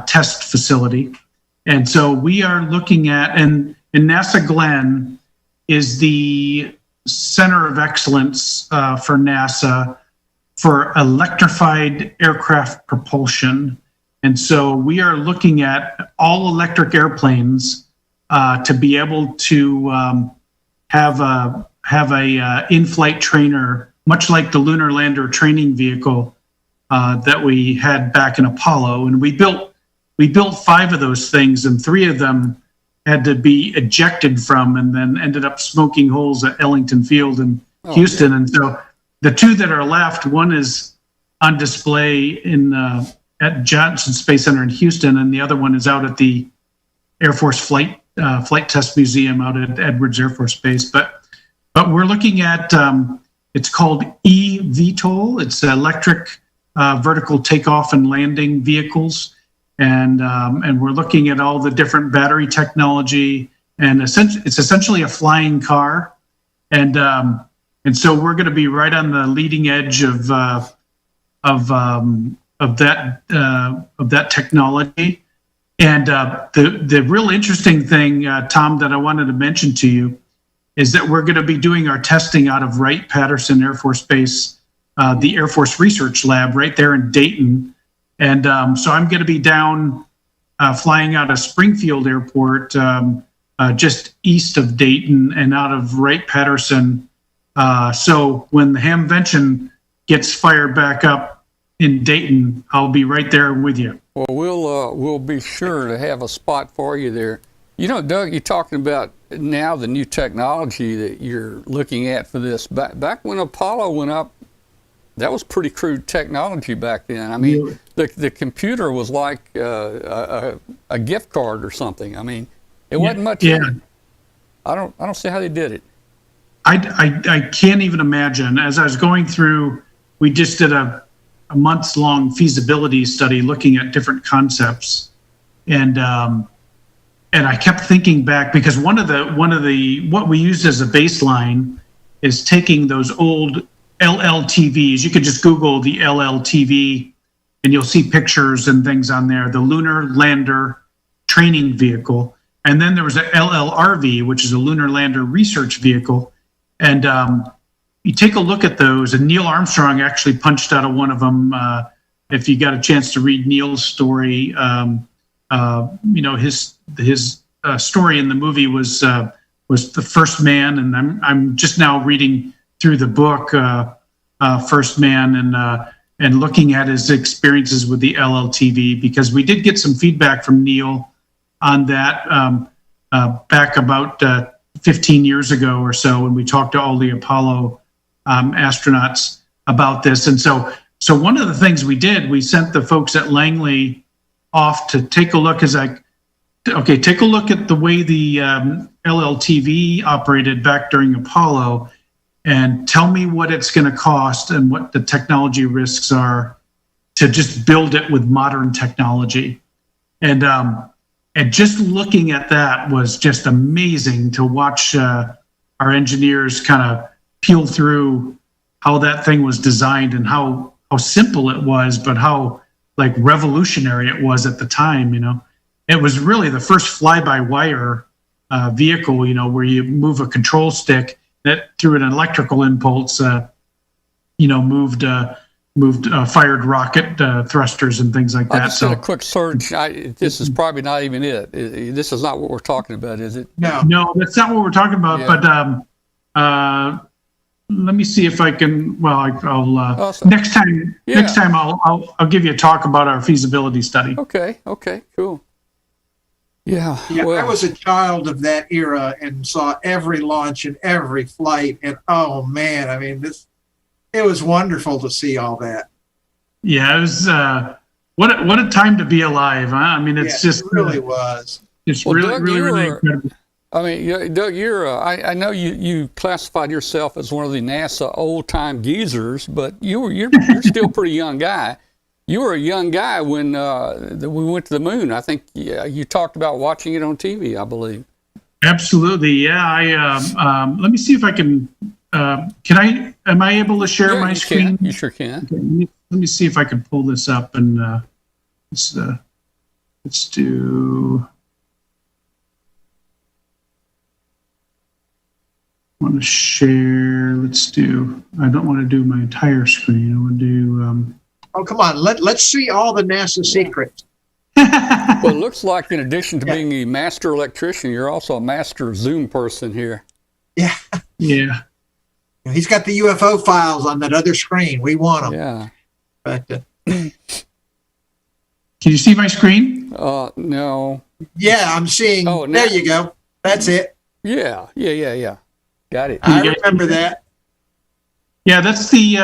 Test Facility. And so we are looking at, and NASA Glenn is the center of excellence for NASA for electrified aircraft propulsion. And so we are looking at all electric airplanes to be able to have a in-flight trainer, much like the lunar lander training vehicle that we had back in Apollo. And we built 5 of those things, and 3 of them had to be ejected from, and then ended up smoking holes at Ellington Field in Houston. And so the 2 that are left, one is on display in at Johnson Space Center in Houston, and the other one is out at the Air Force Flight Test Museum out at Edwards Air Force Base. But we're looking at it's called eVTOL. It's electric vertical takeoff and landing vehicles, and we're looking at all the different battery technology, and it's essentially a flying car, and And so we're going to be right on the leading edge of that technology. And the real interesting thing, Tom, that I wanted to mention to you is that we're going to be doing our testing out of Wright-Patterson Air Force Base, the Air Force Research Lab right there in Dayton. And so I'm going to be down flying out of Springfield Airport, just east of Dayton, and out of Wright-Patterson. So when the Hamcation gets fired back up in Dayton, I'll be right there with you. Well, we'll be sure to have a spot for you there. You know, Doug, you're talking about now the new technology that you're looking at for this. Back when Apollo went up, that was pretty crude technology back then. I mean, the computer was like a gift card or something. I mean, it wasn't much. Yeah. I don't see how they did it. I can't even imagine. As I was going through, we just did a months-long feasibility study looking at different concepts, and I kept thinking back, because one of the what we used as a baseline is taking those old LLTVs. You could just Google the LLTV, and you'll see pictures and things on there. The Lunar Lander Training Vehicle, and then there was a LLRV, which is a Lunar Lander Research Vehicle, and you take a look at those, and Neil Armstrong actually punched out of one of them. If you got a chance to read Neil's story, his story in the movie was the First Man, and I'm just now reading through the book First Man, and looking at his experiences with the LLTV, because we did get some feedback from Neil on that back about 15 years ago or so, when we talked to all the Apollo astronauts about this. And so one of the things we did, we sent the folks at Langley off to take a look. Take a look at the way the LLTV operated back during Apollo, and tell me what it's going to cost and what the technology risks are to just build it with modern technology. And just looking at that was just amazing to watch our engineers kind of peel through how that thing was designed, and how simple it was, but how like revolutionary it was at the time. It was really the first fly-by-wire vehicle, where you move a control stick that through an electrical impulse, moved fired rocket thrusters and things like that. I just did a quick search. This is probably not even it. This is not what we're talking about, is it? No, that's not what we're talking about. Yeah. But let me see if I can. Well, I'll awesome. Next time I'll give you a talk about our feasibility study. Okay, cool. Yeah. I was a child of that era and saw every launch and every flight, and oh man, I mean, it was wonderful to see all that. Yeah, it was what a time to be alive, huh? I mean, it really was. It's really incredible. I mean, Doug, I know you classified yourself as one of the NASA old-time geezers, but you're still a pretty young guy. You were a young guy when we went to the moon. I think you talked about watching it on TV, I believe. Absolutely, yeah. Let me see if I can. Am I able to share my screen? You sure can. Okay, let me see if I can pull this up, and let's do. I want to share. I don't want to do my entire screen. I want to do. Oh, come on. Let's see all the NASA secrets. Well, it looks like in addition to being a master electrician, you're also a master Zoom person here. Yeah. Yeah. He's got the UFO files on that other screen. We want them. Yeah. But, can you see my screen? No. Yeah, I'm seeing. Oh, there you go. That's it. Yeah. Got it. I remember that. Yeah, that's the.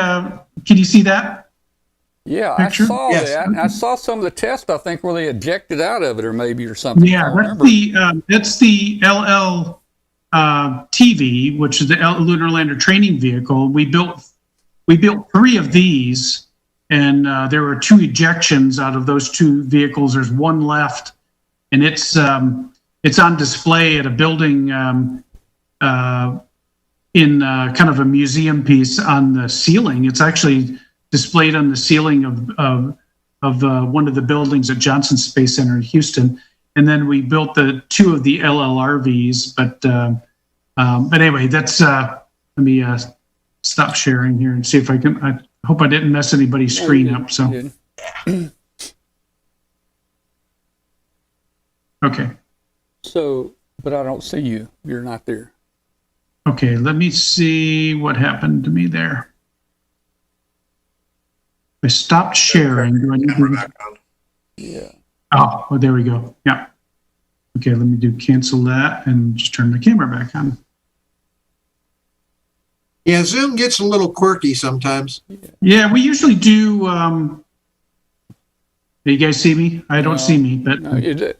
Can you see that? Yeah, picture? I saw that. I saw some of the tests, I think, where they ejected out of it, or something. Yeah, that's the LL TV, which is the Lunar Lander Training Vehicle. We built 3 of these, and there were 2 ejections out of those 2 vehicles. There's one left, and it's on display at a building in kind of a museum piece on the ceiling. It's actually displayed on the ceiling of one of the buildings at Johnson Space Center in Houston. And then we built two of the LLRVs. But anyway, that's let me stop sharing here and see if I can. I hope I didn't mess anybody's screen up. So okay. So, but I don't see you. You're not there. Okay, let me see what happened to me there. I stopped sharing. Do I need Camera to? back on. Yeah. Oh, well, there we go. Yeah. Okay, let me cancel that and just turn the camera back on. Yeah, Zoom gets a little quirky sometimes. Yeah, we usually do. You guys see me? I don't see me, but No,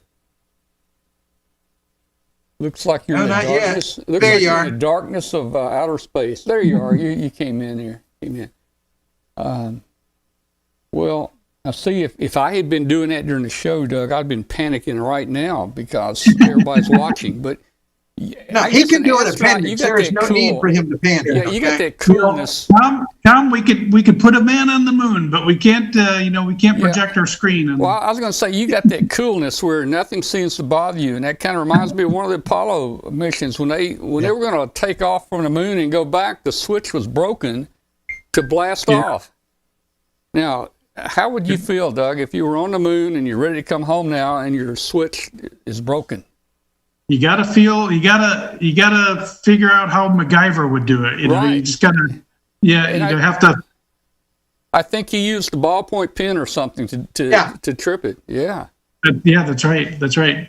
looks like you're No, in the not yet. darkness. Looks There like you you're are. in the darkness of outer space. There you are. You came in here. Came in. Well, I see. If I had been doing that during the show, Doug, I'd been panicking right now because everybody's watching. But No, I he guess can an do an astronaut, appendix. you got There is that no cool- need for him to panic. Yeah, you got okay? that coolness. Tom, we could put a man on the moon, but we can't. We can't project our screen. And, Well, I was going to say, you got that coolness where nothing seems to bother you, and that kind of reminds me of one of the Apollo missions when they were going to take off from the moon and go back. The switch was broken to blast off. Now, how would you feel, Doug, if you were on the moon and you're ready to come home now and your switch is broken? you gotta figure out how MacGyver would do it. You know, you Right. just gotta, have to. I think he used a ballpoint pen or something to trip it. Yeah. Yeah, that's right. That's right.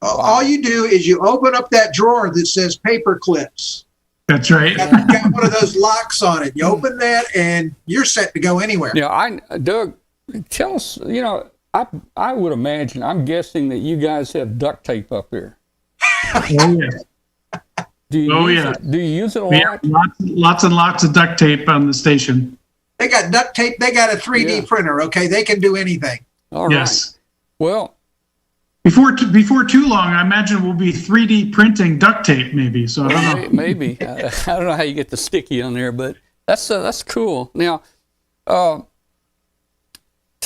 All you do is you open up that drawer that says paper clips. That's right. Got one of those locks on it. You open that and you're set to go anywhere. Yeah, Doug, tell us, I would imagine, I'm guessing that you guys have duct tape up there. Oh yeah. Do you use it a We lot? have lots and lots of duct tape on the station. They got duct tape. They got a 3D Yeah. printer. Okay, they can do anything. All right. Yes. Well, Before too long, I imagine we'll be 3D printing duct tape, maybe. So I don't know. maybe. I don't know how you get the sticky on there, but that's cool. Now, tell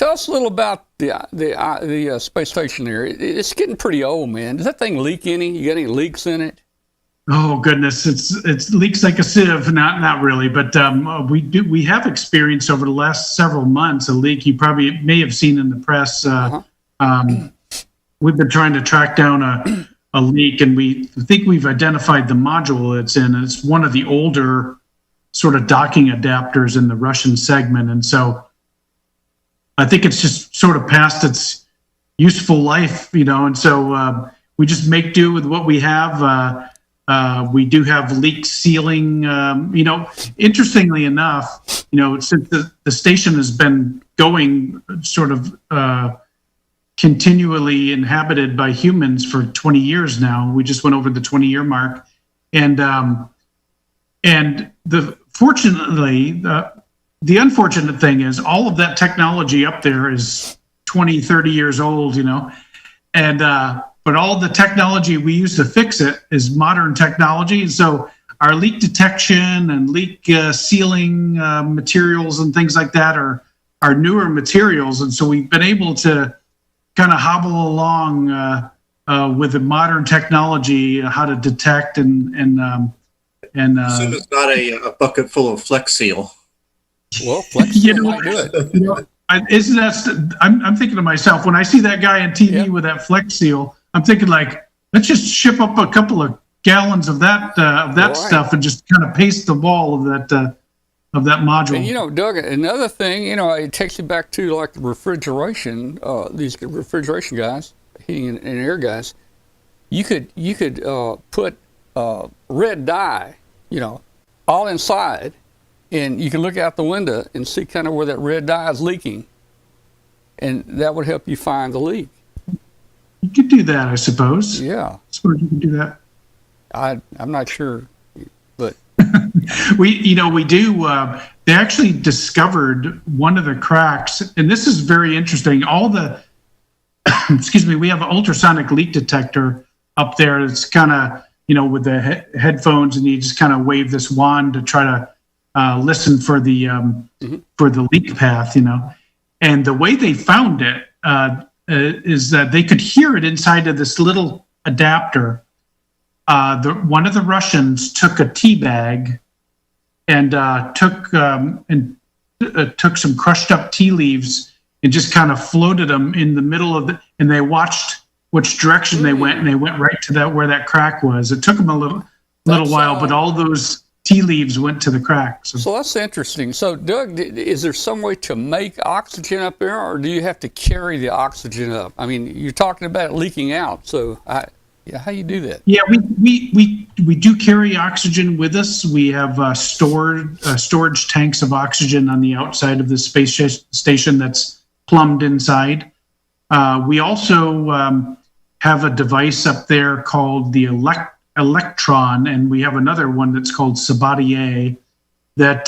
us a little about the space station there. It's getting pretty old, man. Does that thing leak any? You got any leaks in it? Oh goodness, it's leaks like a sieve. Not really, but we have experienced over the last several months a leak. You probably may have seen in the press. We've been trying to track down a leak, and we think we've identified the module it's in. It's one of the older sort of docking adapters in the Russian segment, and so I think it's just sort of past its useful life, and so we just make do with what we have. We do have leak sealing. Interestingly enough, since the station has been going sort of continually inhabited by humans for 20 years now. We just went over the 20-year mark, and fortunately, the unfortunate thing is all of that technology up there is 20, 30 years old, and but all the technology we use to fix it is modern technology, and so our leak detection and leak sealing materials and things like that are newer materials, and so we've been able to kind of hobble along with the modern technology, how to detect and assume it's not a bucket full of Flex Seal. Well, Flex Seal might do it. Isn't that? I'm thinking to myself when I see that guy on TV with that Flex Seal, I'm thinking like, let's just ship up a couple of gallons of that stuff and just kind of paste the wall of that module. And Doug, another thing, it takes you back to like the refrigeration. These refrigeration guys, heating and air guys. You could put red dye, all inside, and you can look out the window and see kind of where that red dye is leaking, and that would help you find the leak. You could do that, I suppose. Yeah, I suppose you could do that. I'm not sure, but we do. They actually discovered one of the cracks, and this is very interesting. All the, excuse me, we have an ultrasonic leak detector up there. It's kind of, with the headphones, and you just kind of wave this wand to try to listen for the leak path, And the way they found it is that they could hear it inside of this little adapter. One of the Russians took a tea bag and took some crushed up tea leaves and just kind of floated them in the middle of and they watched which direction they went, and they went right to where that crack was. It took them a little while, but all those tea leaves went to the crack. So that's interesting. So, Doug, is there some way to make oxygen up there, or do you have to carry the oxygen up? I mean, you're talking about it leaking out. So, how you do that? Yeah, we do carry oxygen with us. We have storage tanks of oxygen on the outside of the space station that's plumbed inside. We also have a device up there called the Electron, and we have another one that's called Sabatier that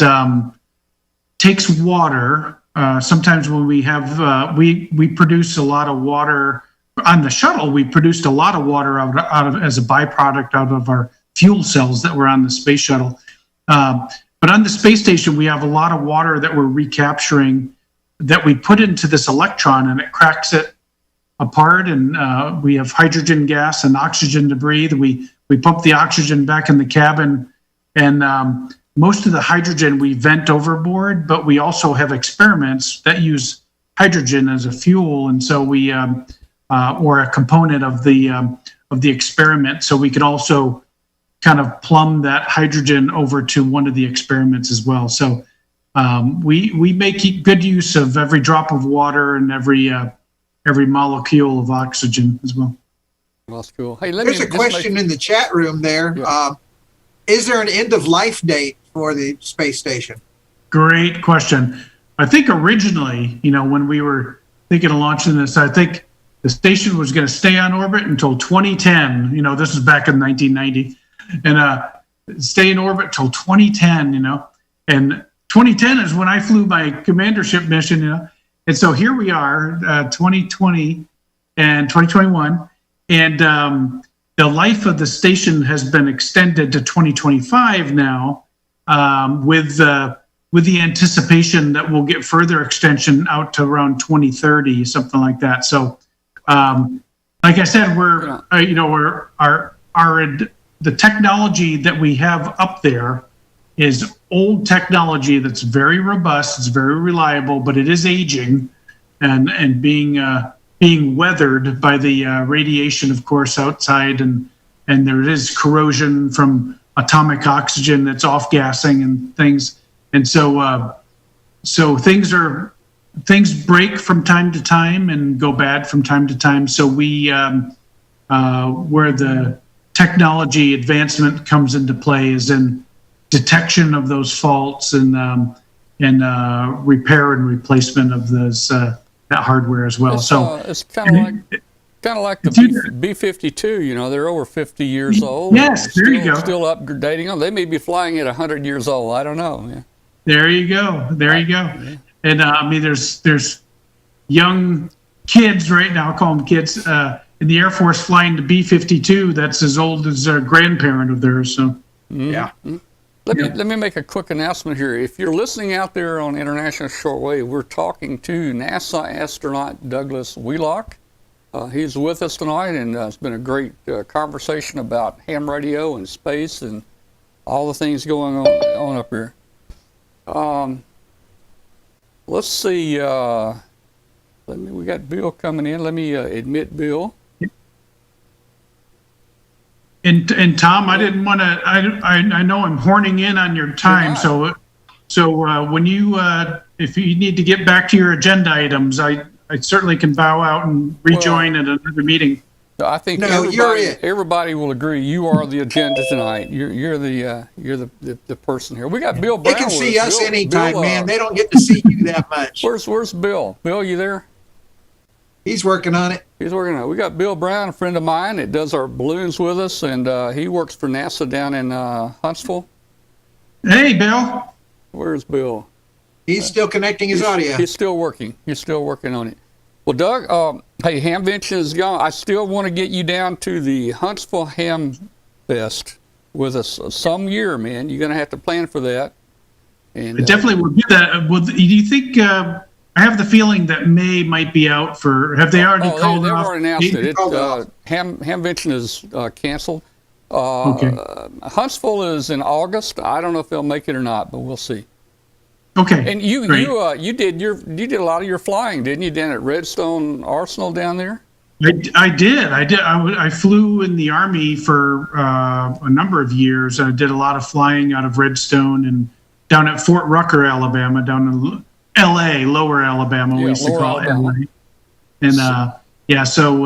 takes water. Sometimes when we have we produce a lot of water on the shuttle. We produced a lot of water out of as a byproduct out of our fuel cells that were on the space shuttle. But on the space station, we have a lot of water that we're recapturing that we put into this Electron, and it cracks it apart, and we have hydrogen gas and oxygen to breathe. We pump the oxygen back in the cabin, and most of the hydrogen we vent overboard, but we also have experiments that use hydrogen as a fuel, and so we or a component of the experiment, so we can also kind of plumb that hydrogen over to one of the experiments as well. So we make good use of every drop of water and every molecule of oxygen as well. Well, that's cool. Hey, there's a question in the chat room there. Yeah. Is there an end of life date for the space station? Great question. I think originally, when we were thinking of launching this, I think the station was going to stay on orbit until 2010. This is back in 1990, and stay in orbit till 2010. And 2010 is when I flew my commandership mission. And so here we are, 2020 and 2021, and the life of the station has been extended to 2025 now, with the anticipation that we'll get further extension out to around 2030, something like that. So, like I said, the technology that we have up there is old technology that's very robust, it's very reliable, but it is aging and being weathered by the radiation, of course, outside, and there is corrosion from atomic oxygen that's off-gassing and things, and so things break from time to time and go bad from time to time. So we where the technology advancement comes into play is in detection of those faults and repair and replacement of those that hardware as well. It's kind of like the B-52. They're over 50 years old. Yes, there you go. Still updating them. They may be flying at 100 years old. I don't know. Yeah. There you go. Yeah. And there's young kids right now. I'll call them kids in the Air Force flying the B-52. That's as old as a grandparent of theirs. So yeah. Let me make a quick announcement here. If you're listening out there on International Shortwave, we're talking to NASA astronaut Douglas Wheelock. He's with us tonight, and it's been a great conversation about ham radio and space and all the things going on up here. Let's see. We got Bill coming in. Let me admit Bill. And Tom, I didn't want to. I know I'm horning in on your time, so when you if you need to get back to your agenda items, I certainly can bow out and rejoin at another meeting. I think everybody will agree you are the agenda tonight. You're the person here. We got Bill Brown. They can see us anytime, man. They don't get to see you that much. Where's Bill? Bill, you there? He's working on it. We got Bill Brown, a friend of mine that does our balloons with us, and he works for NASA down in Huntsville. Hey, Bill. Where's Bill? He's still connecting his audio. He's still working. On it. Well, Doug, hey, Hamcation is gone. I still want to get you down to the Huntsville ham Fest with us some year, man. You're going to have to plan for that. And I definitely will do that. Do you think? I have the feeling that May might be out for. Have they already called they've off? already announced it. Hamcation is canceled. Okay. Huntsville is in August. I don't know if they'll make it or not, but we'll see. Okay. And you did a lot of your flying, didn't you, down at Redstone Arsenal down there? I did. I flew in the Army for a number of years. I did a lot of flying out of Redstone and down at Fort Rucker, Alabama, down in L.A., Lower Alabama, we used to call it LA. And so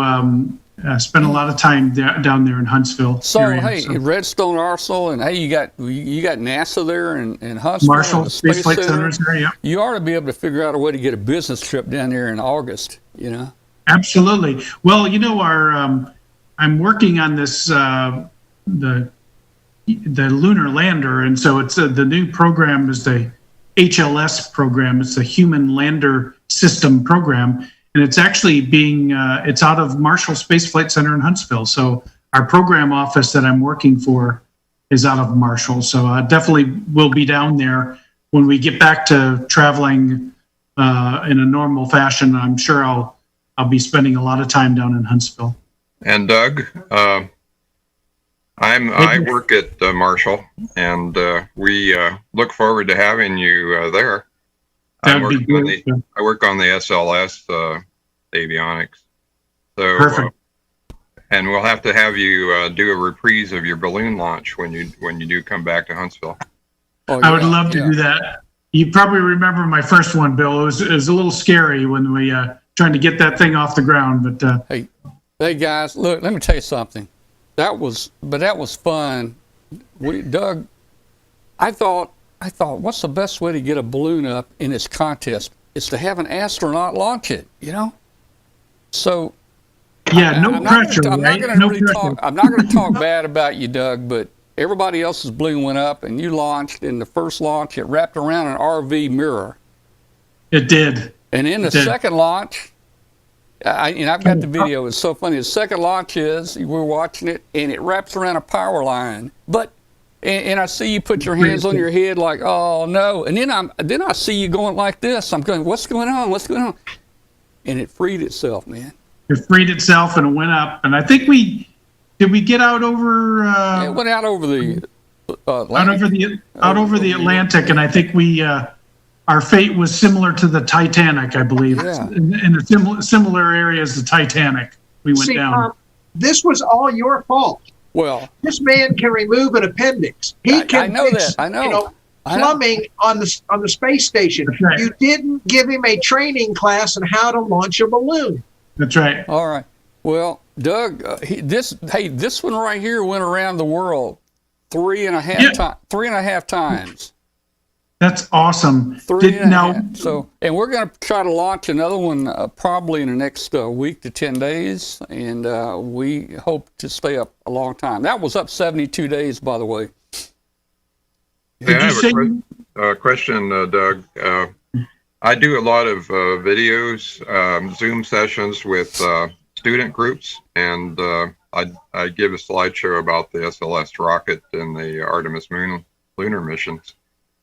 spent a lot of time down there in Huntsville. So area, Redstone Arsenal, and hey, you got NASA there and Huntsville, Marshall the Space Flight Center's there. Yeah. You ought to be able to figure out a way to get a business trip down there in August. You know. Absolutely. Well, I'm working on this the Lunar Lander, and so it's the new program is the HLS program. It's the Human Lander System program, and it's actually it's out of Marshall Space Flight Center in Huntsville. So our program office that I'm working for is out of Marshall. So I definitely will be down there when we get back to traveling in a normal fashion. I'm sure I'll be spending a lot of time down in Huntsville. And Doug, I work at Marshall, and we look forward to having you there. I work on the SLS avionics. So, perfect. And we'll have to have you do a reprise of your balloon launch when you do come back to Huntsville. I would love to do that. You probably remember my first one, Bill. It was a little scary when we trying to get that thing off the ground. But hey guys, look, let me tell you something. That was fun. Doug, I thought, what's the best way to get a balloon up in this contest? Is to have an astronaut launch it, you know? So yeah, no pressure, right? I'm not going to talk bad about you, Doug, but everybody else's balloon went up and you launched. In the first launch, it wrapped around an RV mirror. It did. And in the second launch, I've got the video. It's so funny. The second launch we're watching it, and it wraps around a power line. But and I see you put your hands on your head like, oh no. And then I see you going like this. I'm going, what's going on? What's going on? And it freed itself, man. It freed itself and it went up. And I think did we get out over? It went out over the Atlantic. Out over the Atlantic, and I think our fate was similar to the Titanic, I believe. Yeah. In a similar area as the Titanic, we went down. This was all your fault. Well, this man can remove an appendix. He can fix, I know. Plumbing on the space station. Right. You didn't give him a training class on how to launch a balloon. That's right. All right. Well, Doug, this one right here went around the world 3.5 times. That's awesome. And we're going to try to launch another one probably in the next week to 10 days, and we hope to stay up a long time. That was up 72 days, by the way. I have a question, Doug. I do a lot of videos, Zoom sessions with student groups, and I give a slideshow about the SLS rocket and the Artemis lunar missions.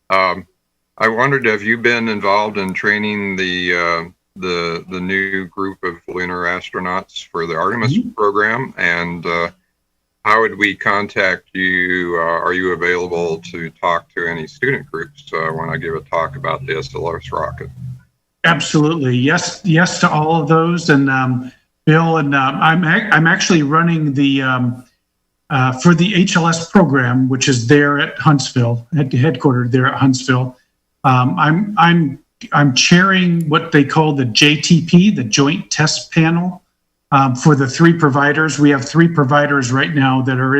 I wondered, have you been involved in training the new group of lunar astronauts for the Artemis program? And how would we contact you? Are you available to talk to any student groups when I give a talk about the SLS rocket? Absolutely, yes to all of those. And Bill, and I'm actually running the for the HLS program, which is there at Huntsville, headquartered there at Huntsville. I'm chairing what they call the JTP, the Joint Test Panel, for the 3 providers. We have 3 providers right now that are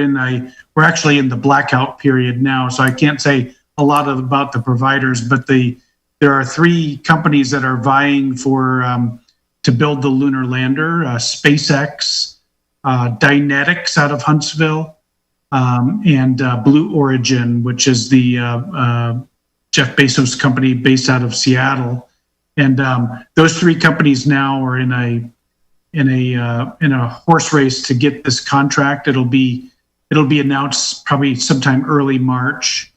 we're actually in the blackout period now, so I can't say a lot about the providers, but there are 3 companies that are vying for to build the lunar lander, SpaceX, Dynetics out of Huntsville, and Blue Origin, which is the Jeff Bezos company based out of Seattle. And those 3 companies now are in a horse race to get this contract. It'll be it'll be announced probably sometime early March.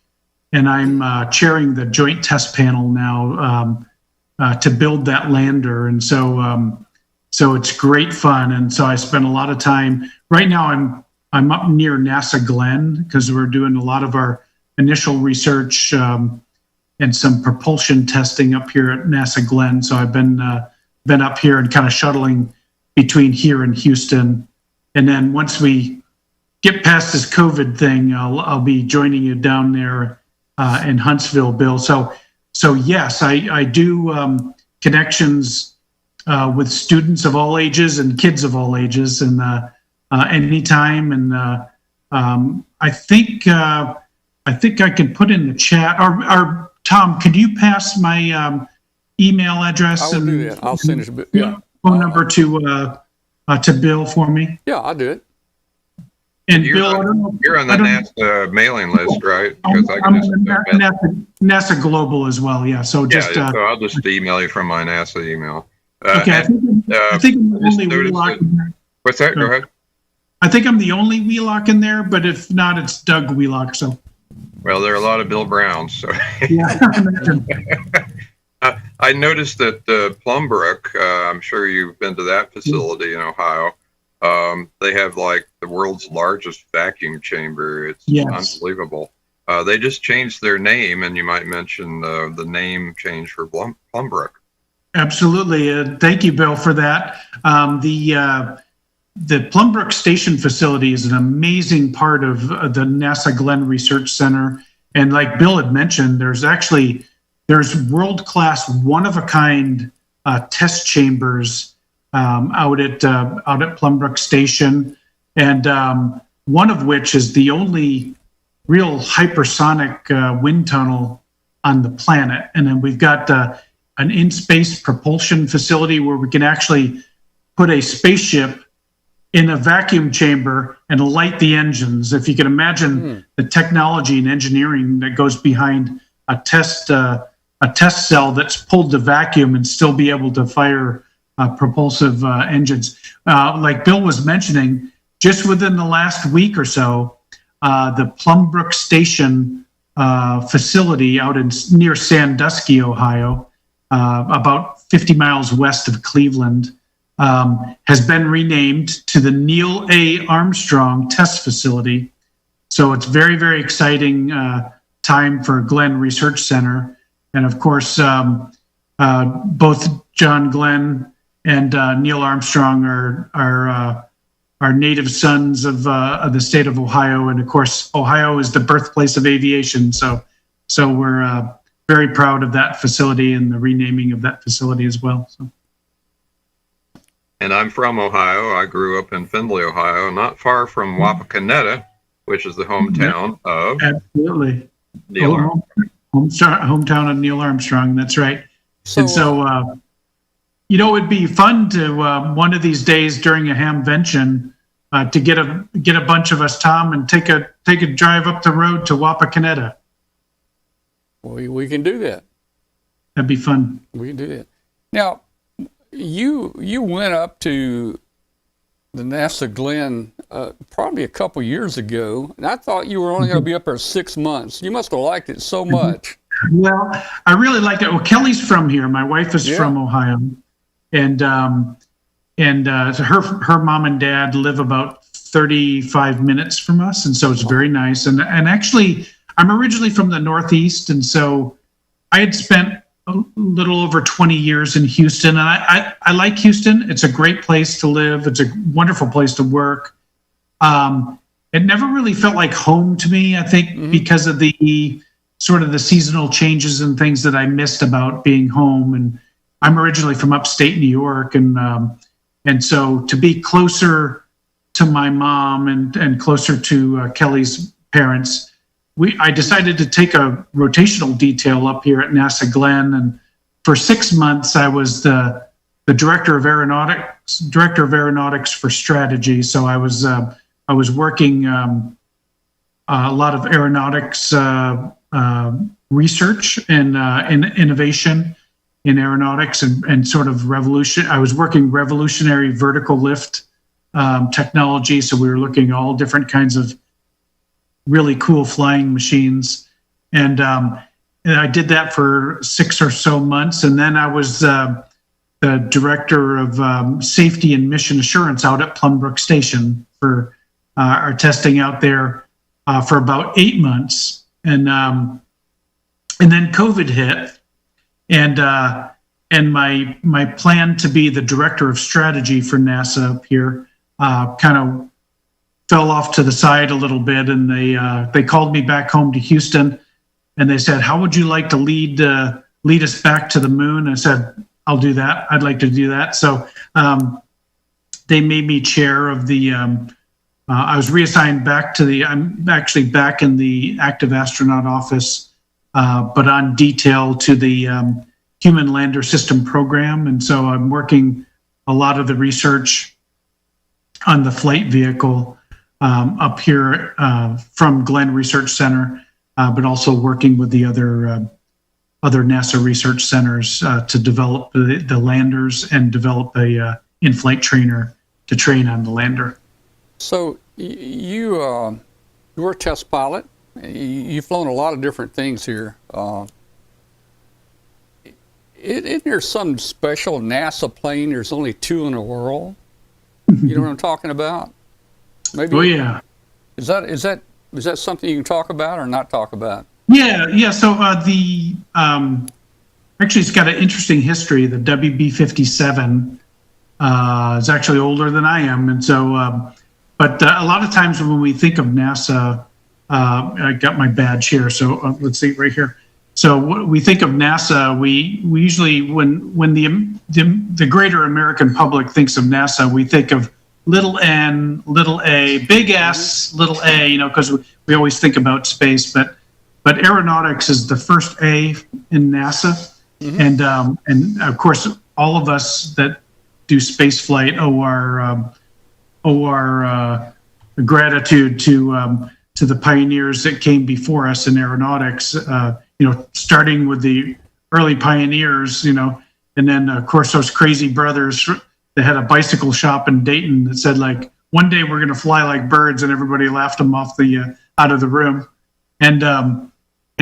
And I'm chairing the joint test panel now to build that lander. And so it's great fun. And so I spend a lot of time. Right now, I'm up near NASA Glenn because we're doing a lot of our initial research and some propulsion testing up here at NASA Glenn. So I've been up here and kind of shuttling between here and Houston. And then once we get past this COVID thing, I'll be joining you down there in Huntsville, Bill. So yes, I do connections with students of all ages and kids of all ages, and anytime. And I think I can put in the chat. Or Tom, could you pass my email address I will do that. I'll send it. Yeah. Phone number to Bill for me. Yeah, I'll do it. And you're Bill, you're on the NASA mailing list, right? I'm on NASA Global as well. Yeah. So just so I'll just email you from my NASA email. Okay. I think I'm the only Wheelock in there. What's that? Go ahead. I think I'm the only Wheelock in there, but if not, it's Doug Wheelock. So. Well, there are a lot of Bill Browns. So. Yeah. I noticed that Plumbrook, I'm sure you've been to that facility in Ohio. They have like the world's largest vacuum chamber. It's unbelievable. They just changed their name, and you might mention the name change for Plumbrook. Absolutely. Thank you, Bill, for that. The Plumbrook Station facility is an amazing part of the NASA Glenn Research Center. And like Bill had mentioned, there's world-class, one-of-a-kind test chambers out at Plumbrook Station, and one of which is the only real hypersonic wind tunnel on the planet. And then we've got an in-space propulsion facility where we can actually put a spaceship in a vacuum chamber and light the engines. If you can imagine the technology and engineering that goes behind a test cell that's pulled to vacuum and still be able to fire propulsive engines. Like Bill was mentioning, just within the last week or so, the Plumbrook Station facility out near Sandusky, Ohio, about 50 miles west of Cleveland, has been renamed to the Neil A. Armstrong Test Facility. So it's very, very exciting time for Glenn Research Center. And of course, both John Glenn and Neil Armstrong are native sons of the state of Ohio. And of course, Ohio is the birthplace of aviation. So we're very proud of that facility and the renaming of that facility as well. So. And I'm from Ohio. I grew up in Findlay, Ohio, not far from Wapakoneta, which is the hometown of Neil Armstrong. Hometown of Neil Armstrong. That's right. So, it'd be fun to one of these days during a Hamvention to get a bunch of us, Tom, and take a drive up the road to Wapakoneta. We can do that. That'd be fun. We can do that. Now, you went up to the NASA Glenn probably a couple years ago, and I thought you were only going to be up there 6 months. You must have liked it so much. Well, I really liked it. Well, Kelly's from here. My wife is from Ohio, and her mom and dad live about 35 minutes from us, and so it's very nice. And actually, I'm originally from the Northeast, and so I had spent a little over 20 years in Houston, and I like Houston. It's a great place to live. It's a wonderful place to work. It never really felt like home to me, I think, because of the sort of the seasonal changes and things that I missed about being home. And I'm originally from upstate New York, and so to be closer to my mom and closer to Kelly's parents, I decided to take a rotational detail up here at NASA Glenn, and for 6 months I was the director of aeronautics for strategy. So I was working a lot of aeronautics research and innovation in aeronautics and sort of I was working revolutionary vertical lift technology. So we were looking at all different kinds of really cool flying machines. And I did that for 6 or so months. And then I was the director of safety and mission assurance out at Plumbrook Station for our testing out there for about 8 months. And then COVID hit, and my plan to be the director of strategy for NASA up here kind of fell off to the side a little bit. And they called me back home to Houston, and they said, "How would you like to lead us back to the moon?" I said, "I'll do that. I'd like to do that." So they made me chair of the. I was reassigned back to I'm actually back in the active astronaut office, but on detail to the Human Lander System program. And so I'm working a lot of the research on the flight vehicle up here from Glenn Research Center, but also working with the other NASA research centers to develop the landers and develop a in-flight trainer to train on the lander. So you were a test pilot. You've flown a lot of different things here. Isn't there some special NASA plane? There's only 2 in the world. You know what I'm talking about? Maybe. Oh yeah. Is that something you can talk about or not talk about? Yeah. So actually, it's got an interesting history. The WB-57 is actually older than I am, and so. But a lot of times when we think of NASA, I got my badge here, so let's see right here. So when we think of NASA, we usually, when the greater American public thinks of NASA, we think of little n, little a, big S, little a, because we always think about space. But aeronautics is the first A in NASA, and of course all of us that do space flight owe our gratitude to the pioneers that came before us in aeronautics. Starting with the early pioneers, and then of course those crazy brothers that had a bicycle shop in Dayton that said like, one day we're going to fly like birds, and everybody laughed them off out of the room, and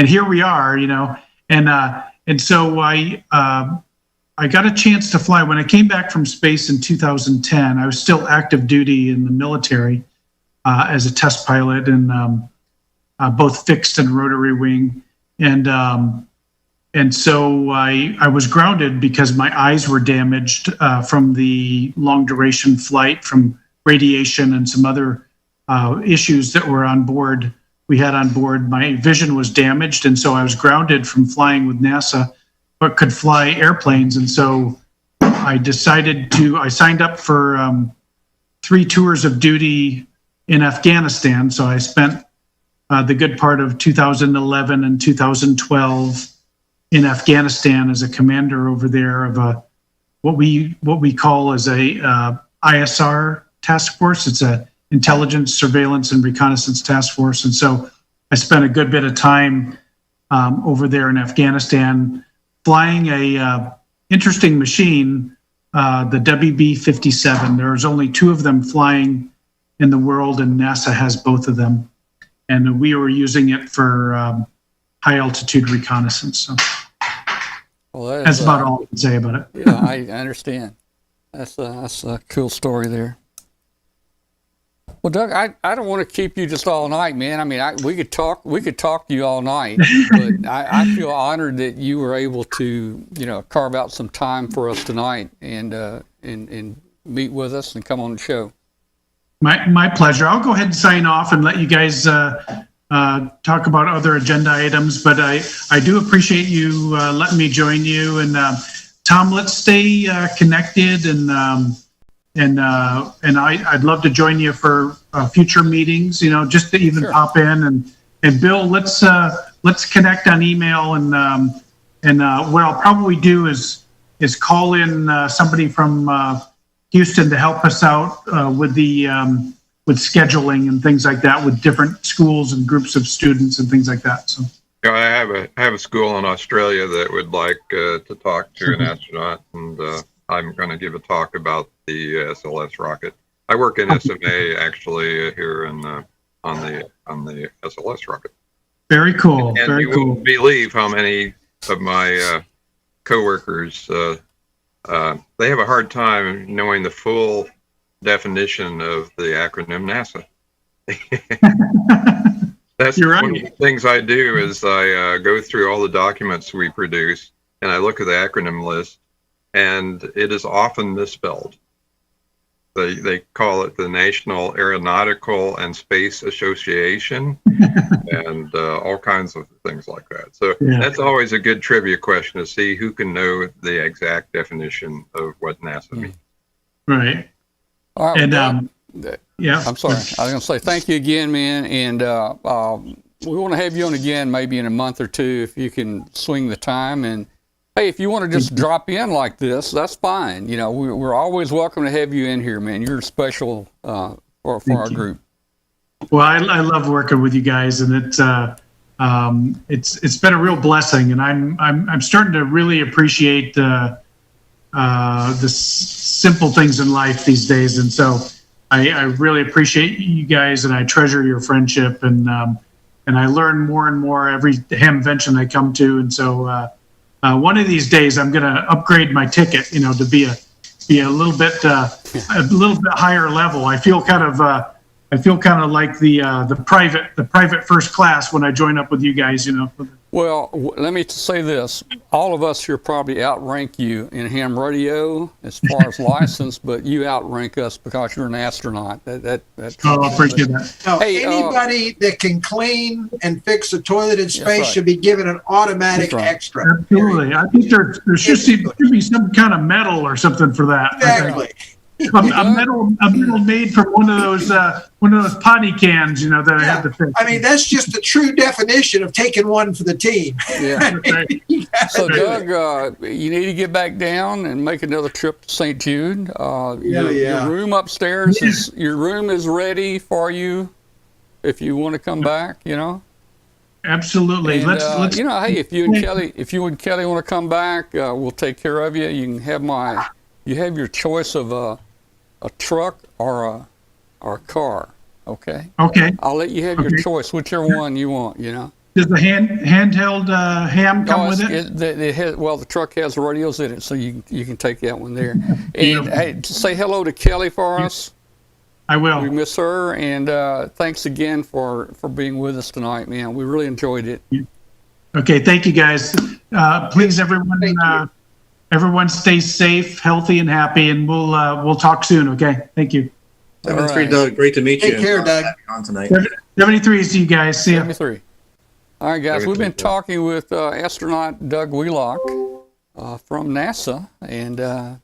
here we are, and so I got a chance to fly when I came back from space in 2010. I was still active duty in the military as a test pilot in both fixed and rotary wing. And so I was grounded because my eyes were damaged from the long duration flight, from radiation and some other issues that were on board. We had on board. My vision was damaged, and so I was grounded from flying with NASA, but could fly airplanes. And so I signed up for 3 tours of duty in Afghanistan. So I spent the good part of 2011 and 2012 in Afghanistan as a commander over there of what we call as a ISR task force. It's a intelligence, surveillance, and reconnaissance task force. And so I spent a good bit of time over there in Afghanistan flying a interesting machine, the WB-57. There's only 2 of them flying in the world, and NASA has both of them. And we were using it for high altitude reconnaissance. So that's about all I can say about it. Yeah, I understand. That's a cool story there. Well, Doug, I don't want to keep you just all night, man. I mean, we could talk to you all night, but I feel honored that you were able to, carve out some time for us tonight and meet with us and come on the show. My pleasure. I'll go ahead and sign off and let you guys talk about other agenda items, but I do appreciate you letting me join you. And Tom, let's stay connected, and I'd love to join you for future meetings. Just to even pop in, and Bill, let's connect on email, and what I'll probably do is call in somebody from Houston to help us out with scheduling and things like that, with different schools and groups of students and things like that. So I have a school in Australia that would like to talk to an astronaut, and I'm going to give a talk about the SLS rocket. I work in SMA actually here in on the SLS rocket. Very cool. And Very you cool. won't believe how many of my coworkers they have a hard time knowing the full definition of the acronym NASA. That's You're right. one of the things I do is I go through all the documents we produce and I look at the acronym list, and it is often misspelled. They call it the National Aeronautical and Space Association, and all kinds of things like that. So that's always a good trivia question to see who can know the exact definition of what NASA means. Right. All right. And yeah. I'm sorry. I was going to say thank you again, man, and we want to have you on again maybe in a month or two if you can swing the time. And hey, if you want to just drop in like this, that's fine. You know, we're always welcome to have you in here, man. You're special for our group. Well, I love working with you guys, and it's been a real blessing, and I'm starting to really appreciate the simple things in life these days, and so I really appreciate you guys, and I treasure your friendship, and I learn more and more every hamvention I come to, and so. One of these days, I'm going to upgrade my ticket, you know, to be a little bit higher level. I feel kind of like the private first class when I join up with you guys, you know. Well, let me say this. All of us here probably outrank you in ham radio as far as license, but you outrank us because you're an astronaut. That's I appreciate that. No, Hey, anybody that can clean and fix a toilet in space right. should be given an automatic That's right. extra. Absolutely. I think there should be some kind of medal or something for that. Exactly. A medal made from one of those potty cans, you know, that I had to fix. I mean, that's just the true definition of taking one for the team. Yeah. You gotta So, do it. Doug, you need to get back down and make another trip to St. Jude. Your room upstairs your room is ready for you if you want to come back. You know. Absolutely. And, let's. you know, hey, if you and Kelly want to come back, we'll take care of you. You can have you have your choice of a truck or a car. Okay. Okay. I'll let you have your choice, whichever one you want. You know. Does the handheld ham come with it? The truck has radios in it, so you can take that one there. And hey, say hello to Kelly for us. I will. We miss her, and thanks again for being with us tonight, man. We really enjoyed it. Okay, thank you guys. Please, everyone stay safe, healthy, and happy, and we'll talk soon. Okay, thank you. 73 right. Doug, great to meet you. Take care, Doug. On tonight. 73 is you guys. See ya. 73. All right, guys, we've been talking with astronaut Doug Wheelock from NASA, and a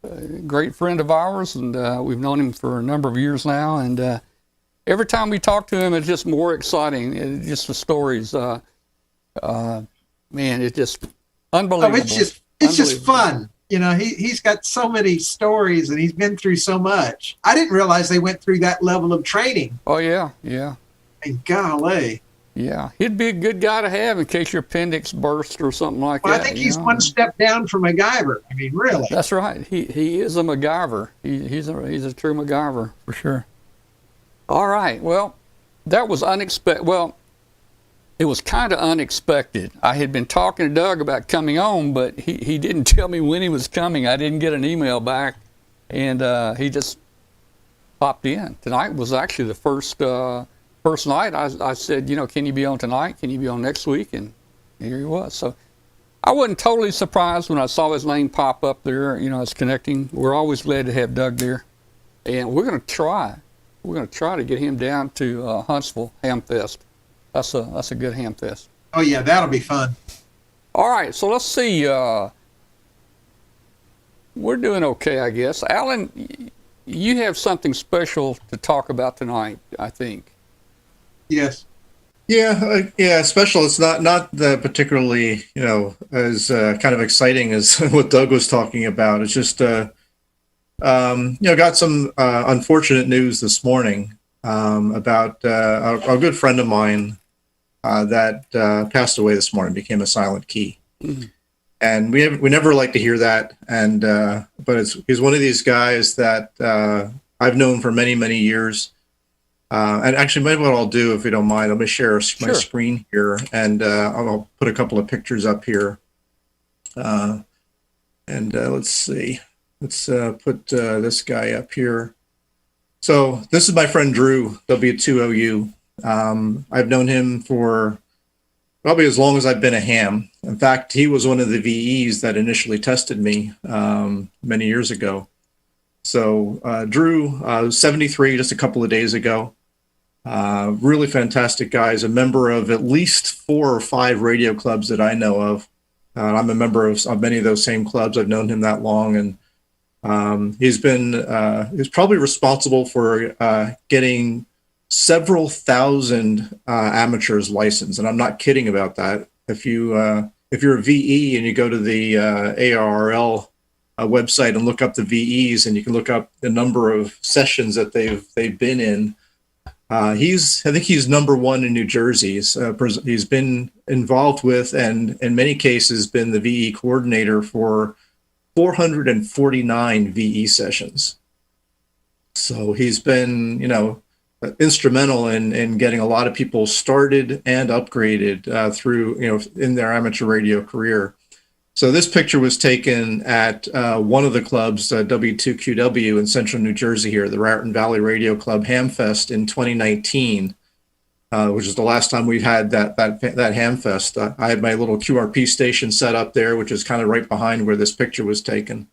great friend of ours, and we've known him for a number of years now, and every time we talk to him, it's just more exciting. It's just the stories, man, it's just unbelievable. It's just fun. You know, he's got so many stories, and he's been through so much. I didn't realize they went through that level of training. Oh, yeah. And golly. Yeah, he'd be a good guy to have in case your appendix burst or something like Well, that. I think he's one step down from MacGyver. I mean, really. That's right. He is a MacGyver. He's a true MacGyver for sure. All right. Well, that was unexpected. Well, it was kind of unexpected. I had been talking to Doug about coming on, but he didn't tell me when he was coming. I didn't get an email back, and he just popped in. Tonight was actually the first night. I said, you know, can you be on tonight? Can you be on next week? And here he was. So I wasn't totally surprised when I saw his name pop up there. You know, it's connecting. We're always glad to have Doug there, and we're going to try. We're going to try to get him down to Huntsville Hamfest. That's a good Hamfest. Oh yeah, that'll be fun. All right, so let's see. We're doing okay, I guess. Alan, you have something special to talk about tonight, I think. Yes. Yeah, special. It's not particularly, you know, as kind of exciting as what Doug was talking about. It's just, you know, got some unfortunate news this morning about a good friend of mine that passed away this morning, became a silent key. Mm-hmm. And we never like to hear that. And but he's one of these guys that I've known for many, many years. And actually, maybe what I'll do, if you don't mind, I'm going to share my Sure. screen here, and I'll put a couple of pictures up here. Let's see. Let's put this guy up here. So this is my friend Drew, W2OU. I've known him for probably as long as I've been a ham. In fact, he was one of the VEs that initially tested me many years ago. So Drew, 73, just a couple of days ago. Really fantastic guy. He's a member of at least 4 or 5 radio clubs that I know of. I'm a member of many of those same clubs. I've known him that long, and he's probably responsible for getting several thousand amateurs licensed, and I'm not kidding about that. If you're a VE and you go to the ARRL website and look up the VEs, and you can look up the number of sessions that they've been in. I think he's number 1 in New Jersey. He's been involved with, and in many cases been the VE coordinator for 449 VE sessions. So he's been, instrumental in getting a lot of people started and upgraded through, in their amateur radio career. So this picture was taken at one of the clubs, W2QW in central New Jersey here, the Raritan Valley Radio Club Hamfest in 2019, which is the last time we've had that Hamfest. I had my little QRP station set up there, which is kind of right behind where this picture was taken.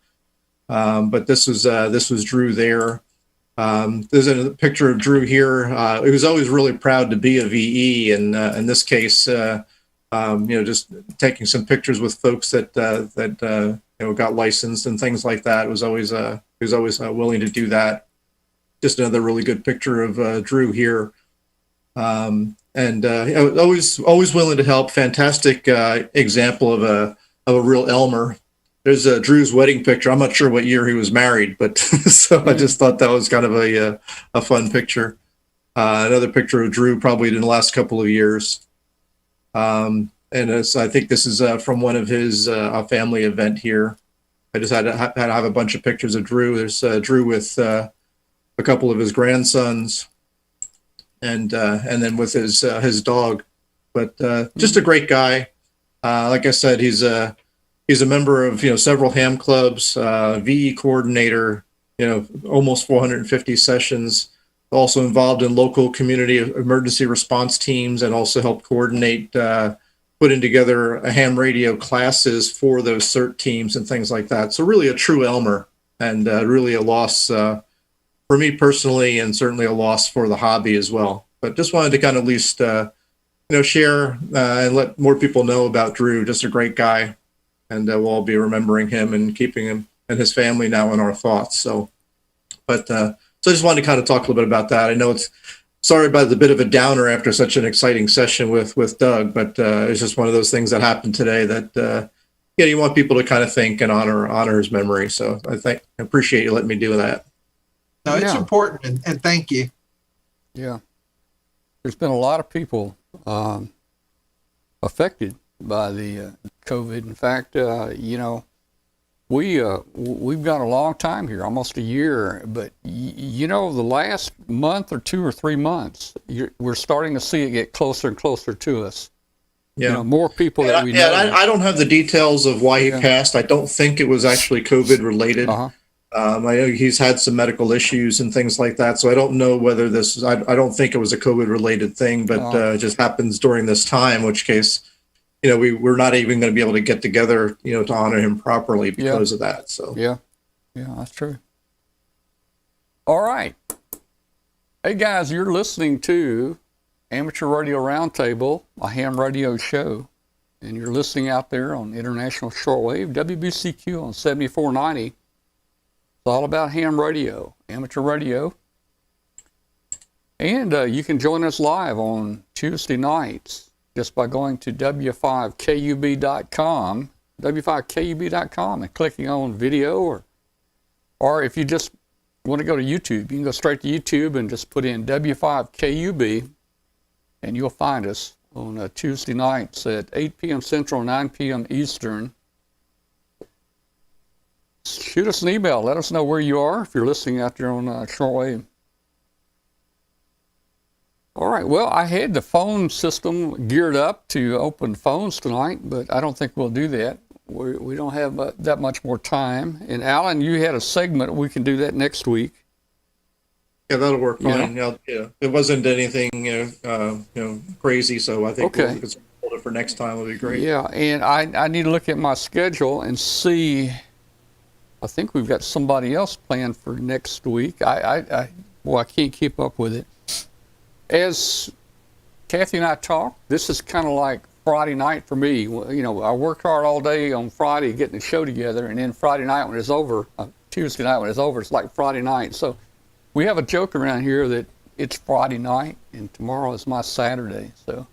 But this was Drew there. There's a picture of Drew here. He was always really proud to be a VE, and in this case, just taking some pictures with folks that got licensed and things like that. He was always willing to do that. Just another really good picture of Drew here, and always willing to help. Fantastic example of a real Elmer. There's Drew's wedding picture. I'm not sure what year he was married, but so I just thought that was kind of a fun picture. Another picture of Drew probably in the last couple of years. And I think this is from one of his a family event here. I just had to have a bunch of pictures of Drew. There's Drew with a couple of his grandsons, and then with his dog. But just a great guy. Like I said, he's a member of several ham clubs, VE coordinator. Almost 450 sessions. Also involved in local community emergency response teams, and also helped coordinate putting together a ham radio classes for those CERT teams and things like that. So really a true Elmer, and really a loss for me personally, and certainly a loss for the hobby as well. But just wanted to kind of at least share and let more people know about Drew. Just a great guy, and we'll all be remembering him and keeping him and his family now in our thoughts. So I just wanted to kind of talk a little bit about that. I know sorry about the bit of a downer after such an exciting session with Doug, but it's just one of those things that happened today that, you want people to kind of think and honor his memory. So I appreciate you letting me do that. No, it's important, and thank you. Yeah. There's been a lot of people affected by the COVID. In fact, we've got a long time here, almost a year, but the last month or 2 or 3 months, we're starting to see it get closer and closer to us. Yeah, more people that we know. Yeah, I don't have the details of why he passed. I don't think it was actually COVID related. Uh-huh. I know he's had some medical issues and things like that, so I don't know whether this. I don't think it was a COVID related thing, but it just happens during this time, in which case, we're not even going to be able to get together, to honor him properly because of that. So yeah, that's true. All right, hey guys, you're listening to Amateur Radio Roundtable, a ham radio show, and you're listening out there on International Shortwave, WBCQ on 7490. It's all about ham radio, amateur radio, and you can join us live on Tuesday nights just by going to w5kub.com, w5kub.com, and clicking on video, or if you just want to go to YouTube, you can go straight to YouTube and just put in W5KUB, and you'll find us on Tuesday nights at 8 p.m. Central, 9 p.m. Eastern. Shoot us an email. Let us know where you are if you're listening out there on shortwave. All right. Well, I had the phone system geared up to open phones tonight, but I don't think we'll do that. We don't have that much more time. And Alan, you had a segment. We can do that next week. Yeah, that'll work Yeah. fine. Yeah, it wasn't anything crazy, so I think Okay. we'll hold it for next time. Would be great. Yeah, and I need to look at my schedule and see. I think we've got somebody else planned for next week. I can't keep up with it. As Kathy and I talk, this is kind of like Friday night for me. You know, I worked hard all day on Friday getting the show together, and then Friday night when it's over, Tuesday night when it's over, it's like Friday night. So we have a joke around here that it's Friday night, and tomorrow is my Saturday. So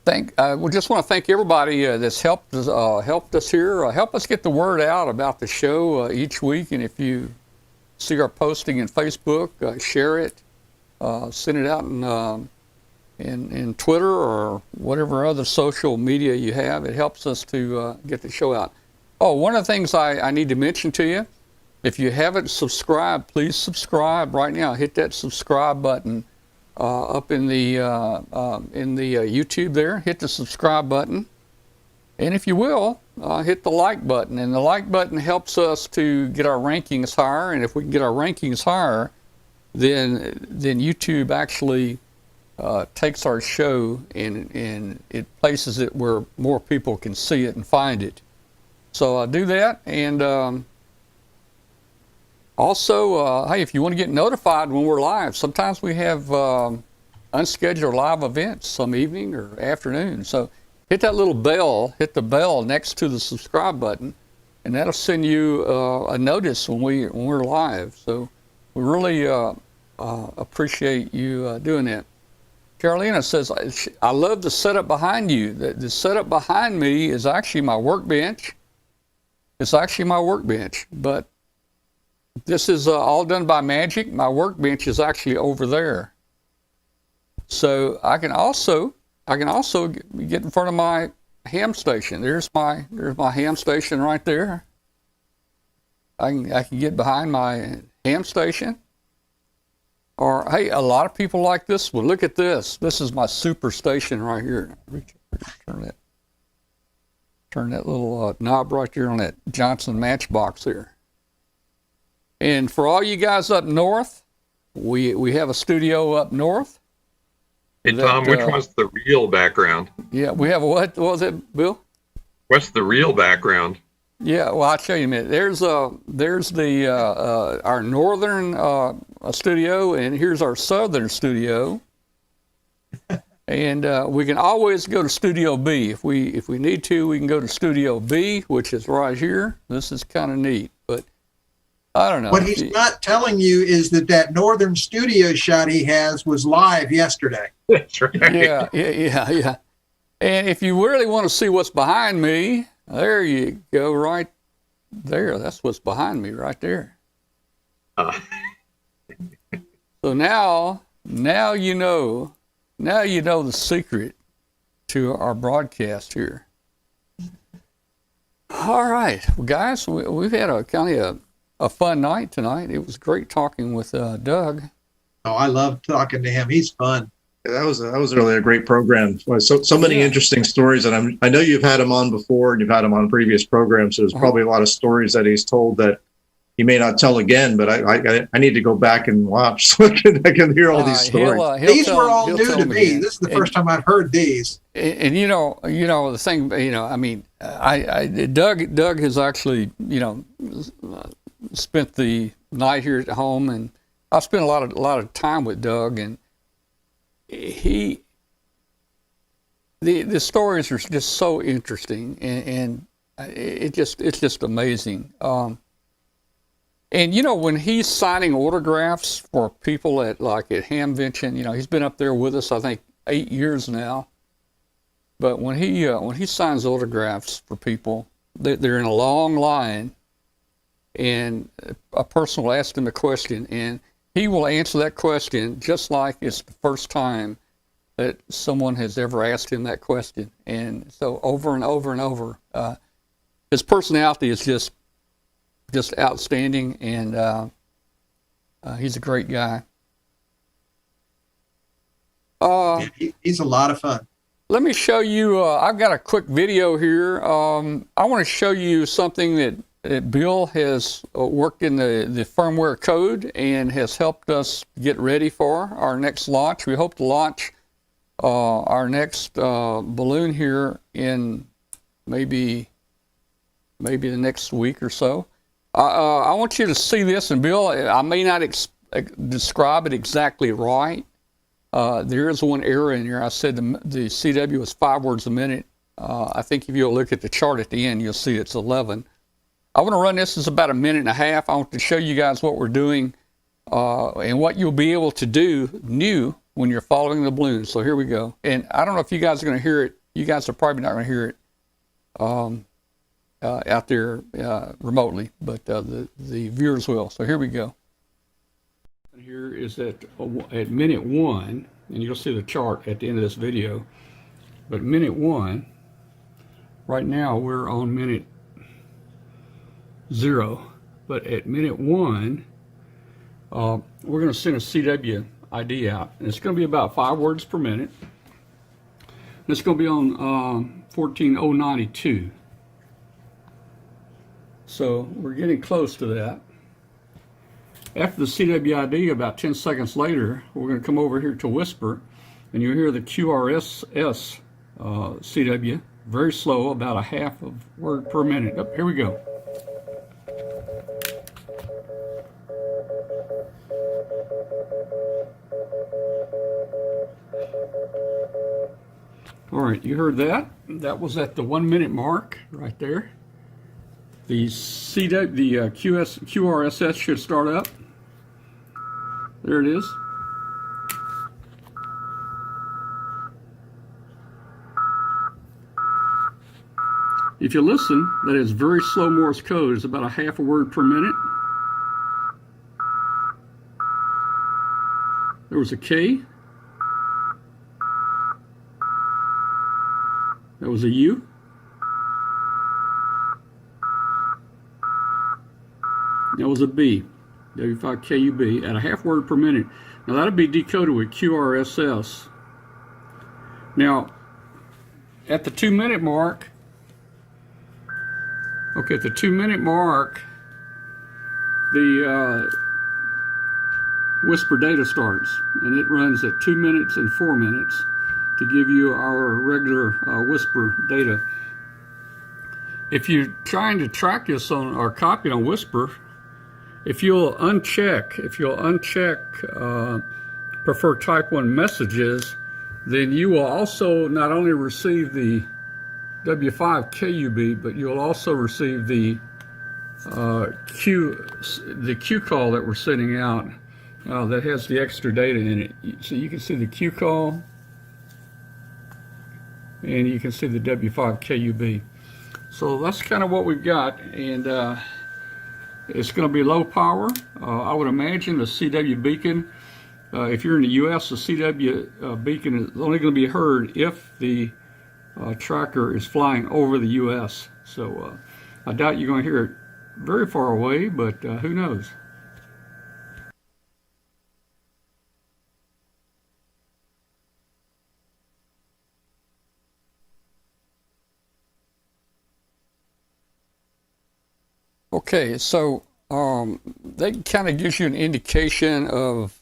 we just want to thank everybody that's helped us here. Help us get the word out about the show each week, and if you see our posting in Facebook, share it, send it out in Twitter or whatever other social media you have. It helps us to get the show out. Oh, one of the things I need to mention to you, if you haven't subscribed, please subscribe right now. Hit that subscribe button up in the YouTube there. Hit the subscribe button. And if you will, hit the like button. And the like button helps us to get our rankings higher. And if we can get our rankings higher, then YouTube actually takes our show and it places it where more people can see it and find it. So do that. And also, hey, if you want to get notified when we're live, sometimes we have unscheduled live events some evening or afternoon. So hit that little bell, hit the bell next to the subscribe button, and that'll send you a notice when we're live. So we really appreciate you doing that. Carolina says, I love the setup behind you. The setup behind me is actually my workbench. It's actually my workbench, but this is all done by magic. My workbench is actually over there. So I can also get in front of my ham station. There's my ham station right there. I can get behind my ham station. Or hey, a lot of people like this one. Look at this. This is my super station right here. Turn that little knob right there on that Johnson matchbox there. And for all you guys up north, we have a studio up north. Hey, Tom, which one's the real background? Yeah, we have what was it, Bill? What's the real background? Yeah, well, I'll show you in a minute. There's the our northern studio, and here's our southern studio. And we can always go to Studio B if we need to. We can go to Studio B, which is right here. This is kind of neat, but I don't know. What he's not telling you is that northern studio shot he has was live yesterday. That's right. Yeah. And if you really want to see what's behind me, there you go, right there. That's what's behind me right there. So now you know the secret to our broadcast here. All right, well, guys, we've had a kind of a fun night tonight. It was great talking with Doug. Oh, I love talking to him. He's fun. Yeah, that was really a great program. So many interesting stories, and I know you've had him on before, and you've had him on previous programs. So there's probably a lot of stories that he's told that he may not tell again. But I need to go back and watch so I can hear all these stories. These were all new to me. This is the first time I've heard these. And you know the thing. I mean, Doug has actually spent the night here at home, and I've spent a lot of time with Doug, and the stories are just so interesting, and it's just amazing. And when he's signing autographs for people at Hamcation, he's been up there with us I think 8 years now. But when he signs autographs for people, they're in a long line, and a person will ask him a question, and he will answer that question just like it's the first time that someone has ever asked him that question. And so over and over and over, his personality is just outstanding. And He's a great guy. Yeah, he's a lot of fun. Let me show you, I've got a quick video here. I want to show you something that Bill has worked in the firmware code and has helped us get ready for our next launch. We hope to launch our next balloon here in maybe the next week or so. I want you to see this, and Bill, I may not describe it exactly right. There is one error in here. I said the CW was 5 words a minute. I think if you'll look at the chart at the end, you'll see it's 11. I want to run this as about 1.5 minutes. I want to show you guys what we're doing and what you'll be able to do new when you're following the balloon. So here we go. And I don't know if you guys are going to hear it. You guys are probably not going to hear it out there remotely, but the viewers will. So here we go. Here is at minute 1, and you'll see the chart at the end of this video. But minute 1, right now we're on minute 0. But at minute 1, we're going to send a CW ID out, and it's going to be about 5 words per minute. And it's going to be on 14092. So we're getting close to that. After the CWID, about 10 seconds later, we're going to come over here to Whisper, and you'll hear the QRSS CW, very slow, about 1/2 word per minute. Oh, here we go. All right, you heard that? That was at the 1 minute mark right there. The QRSS should start up. There it is. If you listen, that is very slow Morse code. It's about 1/2 word per minute. There was a K. That was a U. That was a B, W5KUB, at 1/2 word per minute. Now that'll be decoded with QRSS. Now, at the 2 minute mark, okay, at the 2 minute mark, the Whisper data starts, and it runs at 2 minutes and 4 minutes to give you our regular Whisper data. If you're trying to track this on or copy on Whisper, if you'll uncheck prefer type 1 messages, then you will also not only receive the W5KUB, but you'll also receive the Q call that we're sending out that has the extra data in it. So you can see the Q call, and you can see the W5KUB. So that's kind of what we've got, and it's going to be low power. I would imagine the CW beacon, if you're in the US, the CW beacon is only going to be heard if the tracker is flying over the US. So I doubt you're going to hear it very far away, but who knows? Okay, so that kind of gives you an indication of,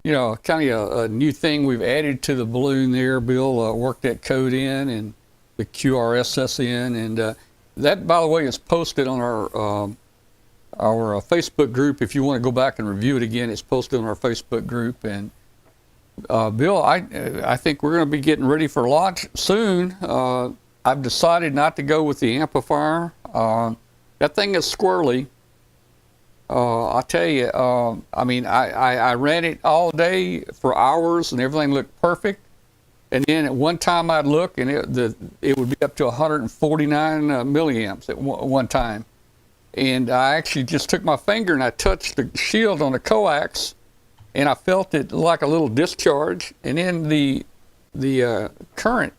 you know, kind of a new thing we've added to the balloon there. Bill worked that code in and the QRSS in, and that, by the way, is posted on our Facebook group. If you want to go back and review it again, it's posted on our Facebook group. And Bill, I think we're going to be getting ready for launch soon. I've decided not to go with the amplifier. That thing is squirrely. I'll tell you, I mean, I ran it all day for hours and everything looked perfect. And then at one time I'd look and it would be up to 149 milliamps at one time. And I actually just took my finger and I touched the shield on the coax and I felt it like a little discharge. And then the current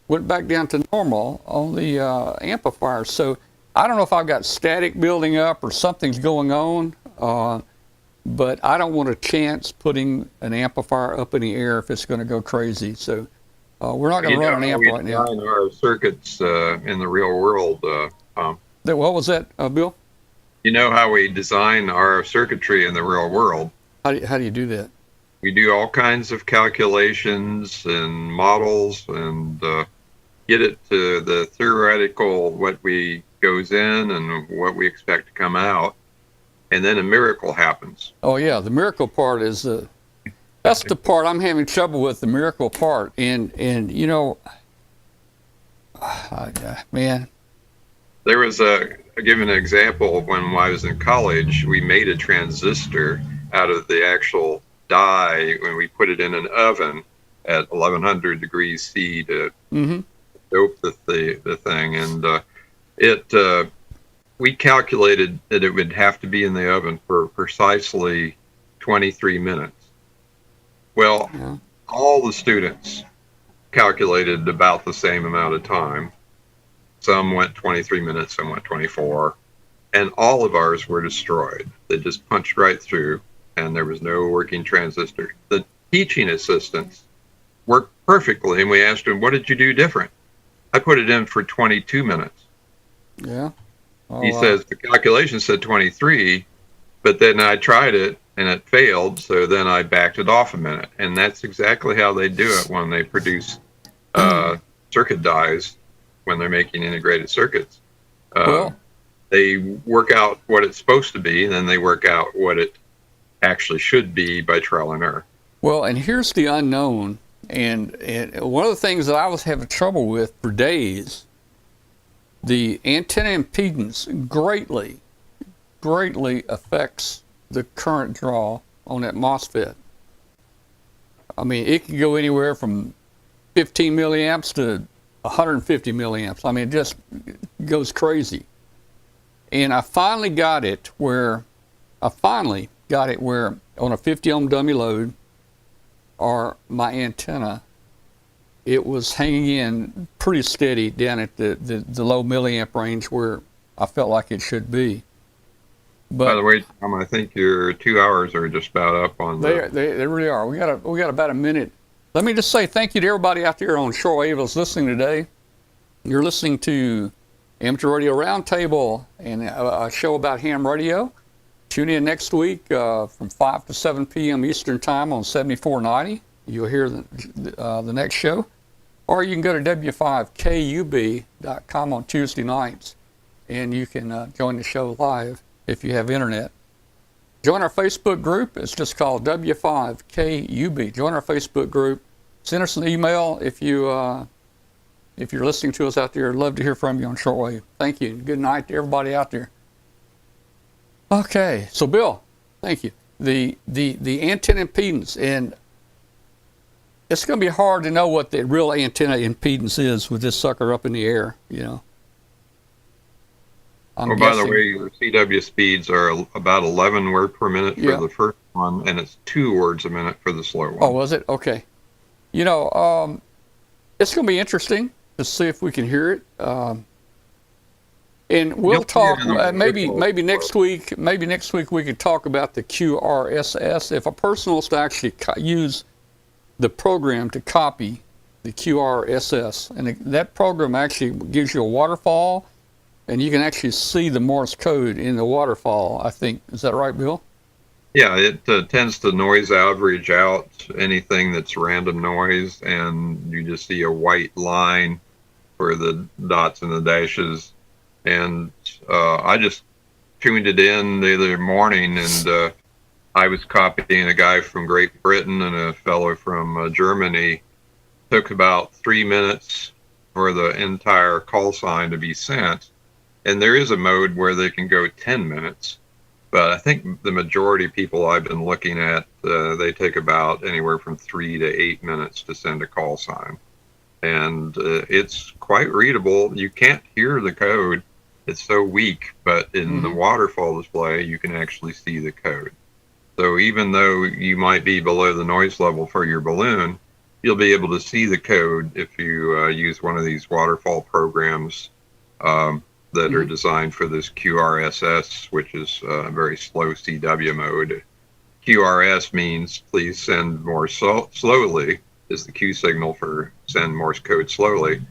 went back down to normal on the amplifier. So I don't know if I've got static building up or something's going on. but I don't want to chance putting an amplifier up in the air if it's going to go crazy. So we're not going to run an amp right now. We design our circuits in the real world, Tom. What was that, Bill? You know how we design our circuitry in the real world. How do you do that? We do all kinds of calculations and models and get it to the theoretical, what we goes in and what we expect to come out. And then a miracle happens. Oh, yeah. The miracle part is that's the part I'm having trouble with, the miracle part. And you know, man. There was I'll give an example of when I was in college. We made a transistor out of the actual die when we put it in an oven at 1100 degrees C to dope the thing. And we calculated that it would have to be in the oven for precisely 23 minutes. Well, all the students calculated about the same amount of time. Some went 23 minutes, some went 24, and all of ours were destroyed. They just punched right through, and there was no working transistor. The teaching assistants worked perfectly, and we asked them, what did you do different? I put it in for 22 minutes. Yeah. Oh, he says the calculation said 23, but then I tried it, and it failed, so then I backed it off a minute. And that's exactly how they do it when they produce circuit dies, when they're making integrated circuits. They work out what it's supposed to be, and then they work out what it actually should be by trial and error. Well, and here's the unknown. And one of the things that I was having trouble with for days, the antenna impedance greatly affects the current draw on that MOSFET. I mean, it can go anywhere from 15 milliamps to 150 milliamps. I mean, it just goes crazy. And I finally got it where on a 50 ohm dummy load, or my antenna, it was hanging in pretty steady down at the low milliamp range where I felt like it should be. But by the way, Tom, I think your 2 hours are just about up on they really are. We got about a minute. Let me just say thank you to everybody out there on shortwave that's listening today. You're listening to Amateur Radio Roundtable and a show about ham radio. Tune in next week from 5 to 7 p.m. Eastern Time on 7490. You'll hear the next show. Or you can go to w5kub.com on Tuesday nights, and you can join the show live if you have internet. Join our Facebook group. It's just called W5KUB. Join our Facebook group. Send us an email if you're listening to us out there. I'd love to hear from you on shortwave. Thank you. Good night to everybody out there. Okay, so Bill, thank you. The antenna impedance, and it's going to be hard to know what the real antenna impedance is with this sucker up in the air, you know. By the way, your CW speeds are about 11 words per minute for the first one, and it's 2 words a minute for the slow one. Oh, was it? Okay. You know, it's going to be interesting to see if we can hear it. And we'll talk maybe next week. Maybe next week we could talk about the QRSS. If a person wants to actually use the program to copy the QRSS, and that program actually gives you a waterfall, and you can actually see the Morse code in the waterfall. I think, is that right, Bill? Yeah, it tends to noise average out anything that's random noise, and you just see a white line for the dots and the dashes. And I just tuned it in the other morning, and I was copying a guy from Great Britain and a fellow from Germany. Took about 3 minutes for the entire call sign to be sent. And there is a mode where they can go 10 minutes. But I think the majority of people I've been looking at, they take about anywhere from 3 to 8 minutes to send a call sign. And it's quite readable. You can't hear the code. It's so weak, but in the waterfall display, you can actually see the code. So even though you might be below the noise level for your balloon, you'll be able to see the code if you use one of these waterfall programs that are designed for this QRSS, which is a very slow CW mode. QRS means please send more slowly, is the Q signal for send Morse code slowly.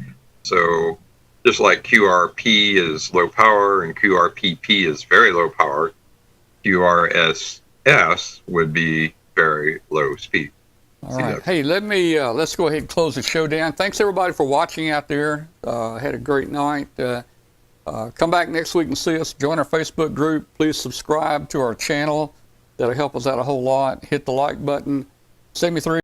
So just like QRP is low power and QRPP is very low power, QRSS would be very low speed. All right. Hey, let's go ahead and close the show down. Thanks everybody for watching out there. Had a great night. Come back next week and see us. Join our Facebook group. Please subscribe to our channel. That'll help us out a whole lot. Hit the like button. Send me 3